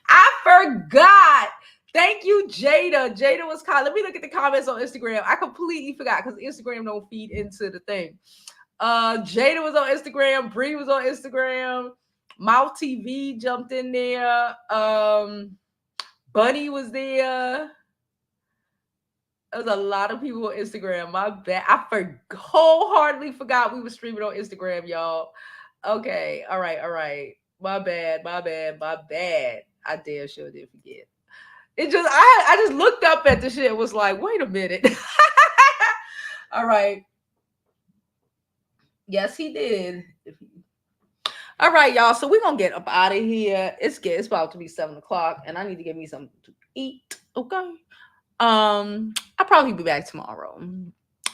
I forgot. Thank you, Jada. Jada was calling. Let me look at the comments on Instagram. I completely forgot because Instagram don't feed into the thing. Jada was on Instagram. Bree was on Instagram. Mouth TV jumped in there. Bunny was there. There was a lot of people on Instagram. My bad. I wholeheartedly forgot we were streaming on Instagram, y'all. Okay. All right. My bad. I damn sure did forget. It just I just looked up at the shit and was like, wait a minute. All right. Yes, he did. All right, y'all. So we're gonna get up out of here. It's about to be 7 o'clock, and I need to get me something to eat. Okay. I'll probably be back tomorrow.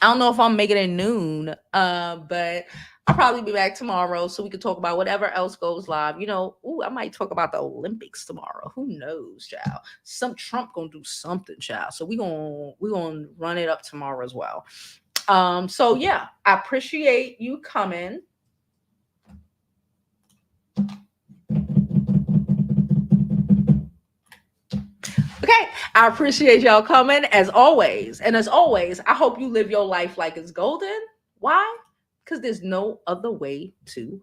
I don't know if I'm making it noon, but I'll probably be back tomorrow so we can talk about whatever else goes live. You know, I might talk about the Olympics tomorrow. Who knows, child? Some Trump gonna do something, child. So we're gonna run it up tomorrow as well. So yeah, I appreciate you coming. Okay, I appreciate y'all coming as always. And as always, I hope you live your life like it's golden. Why? Because there's no other way to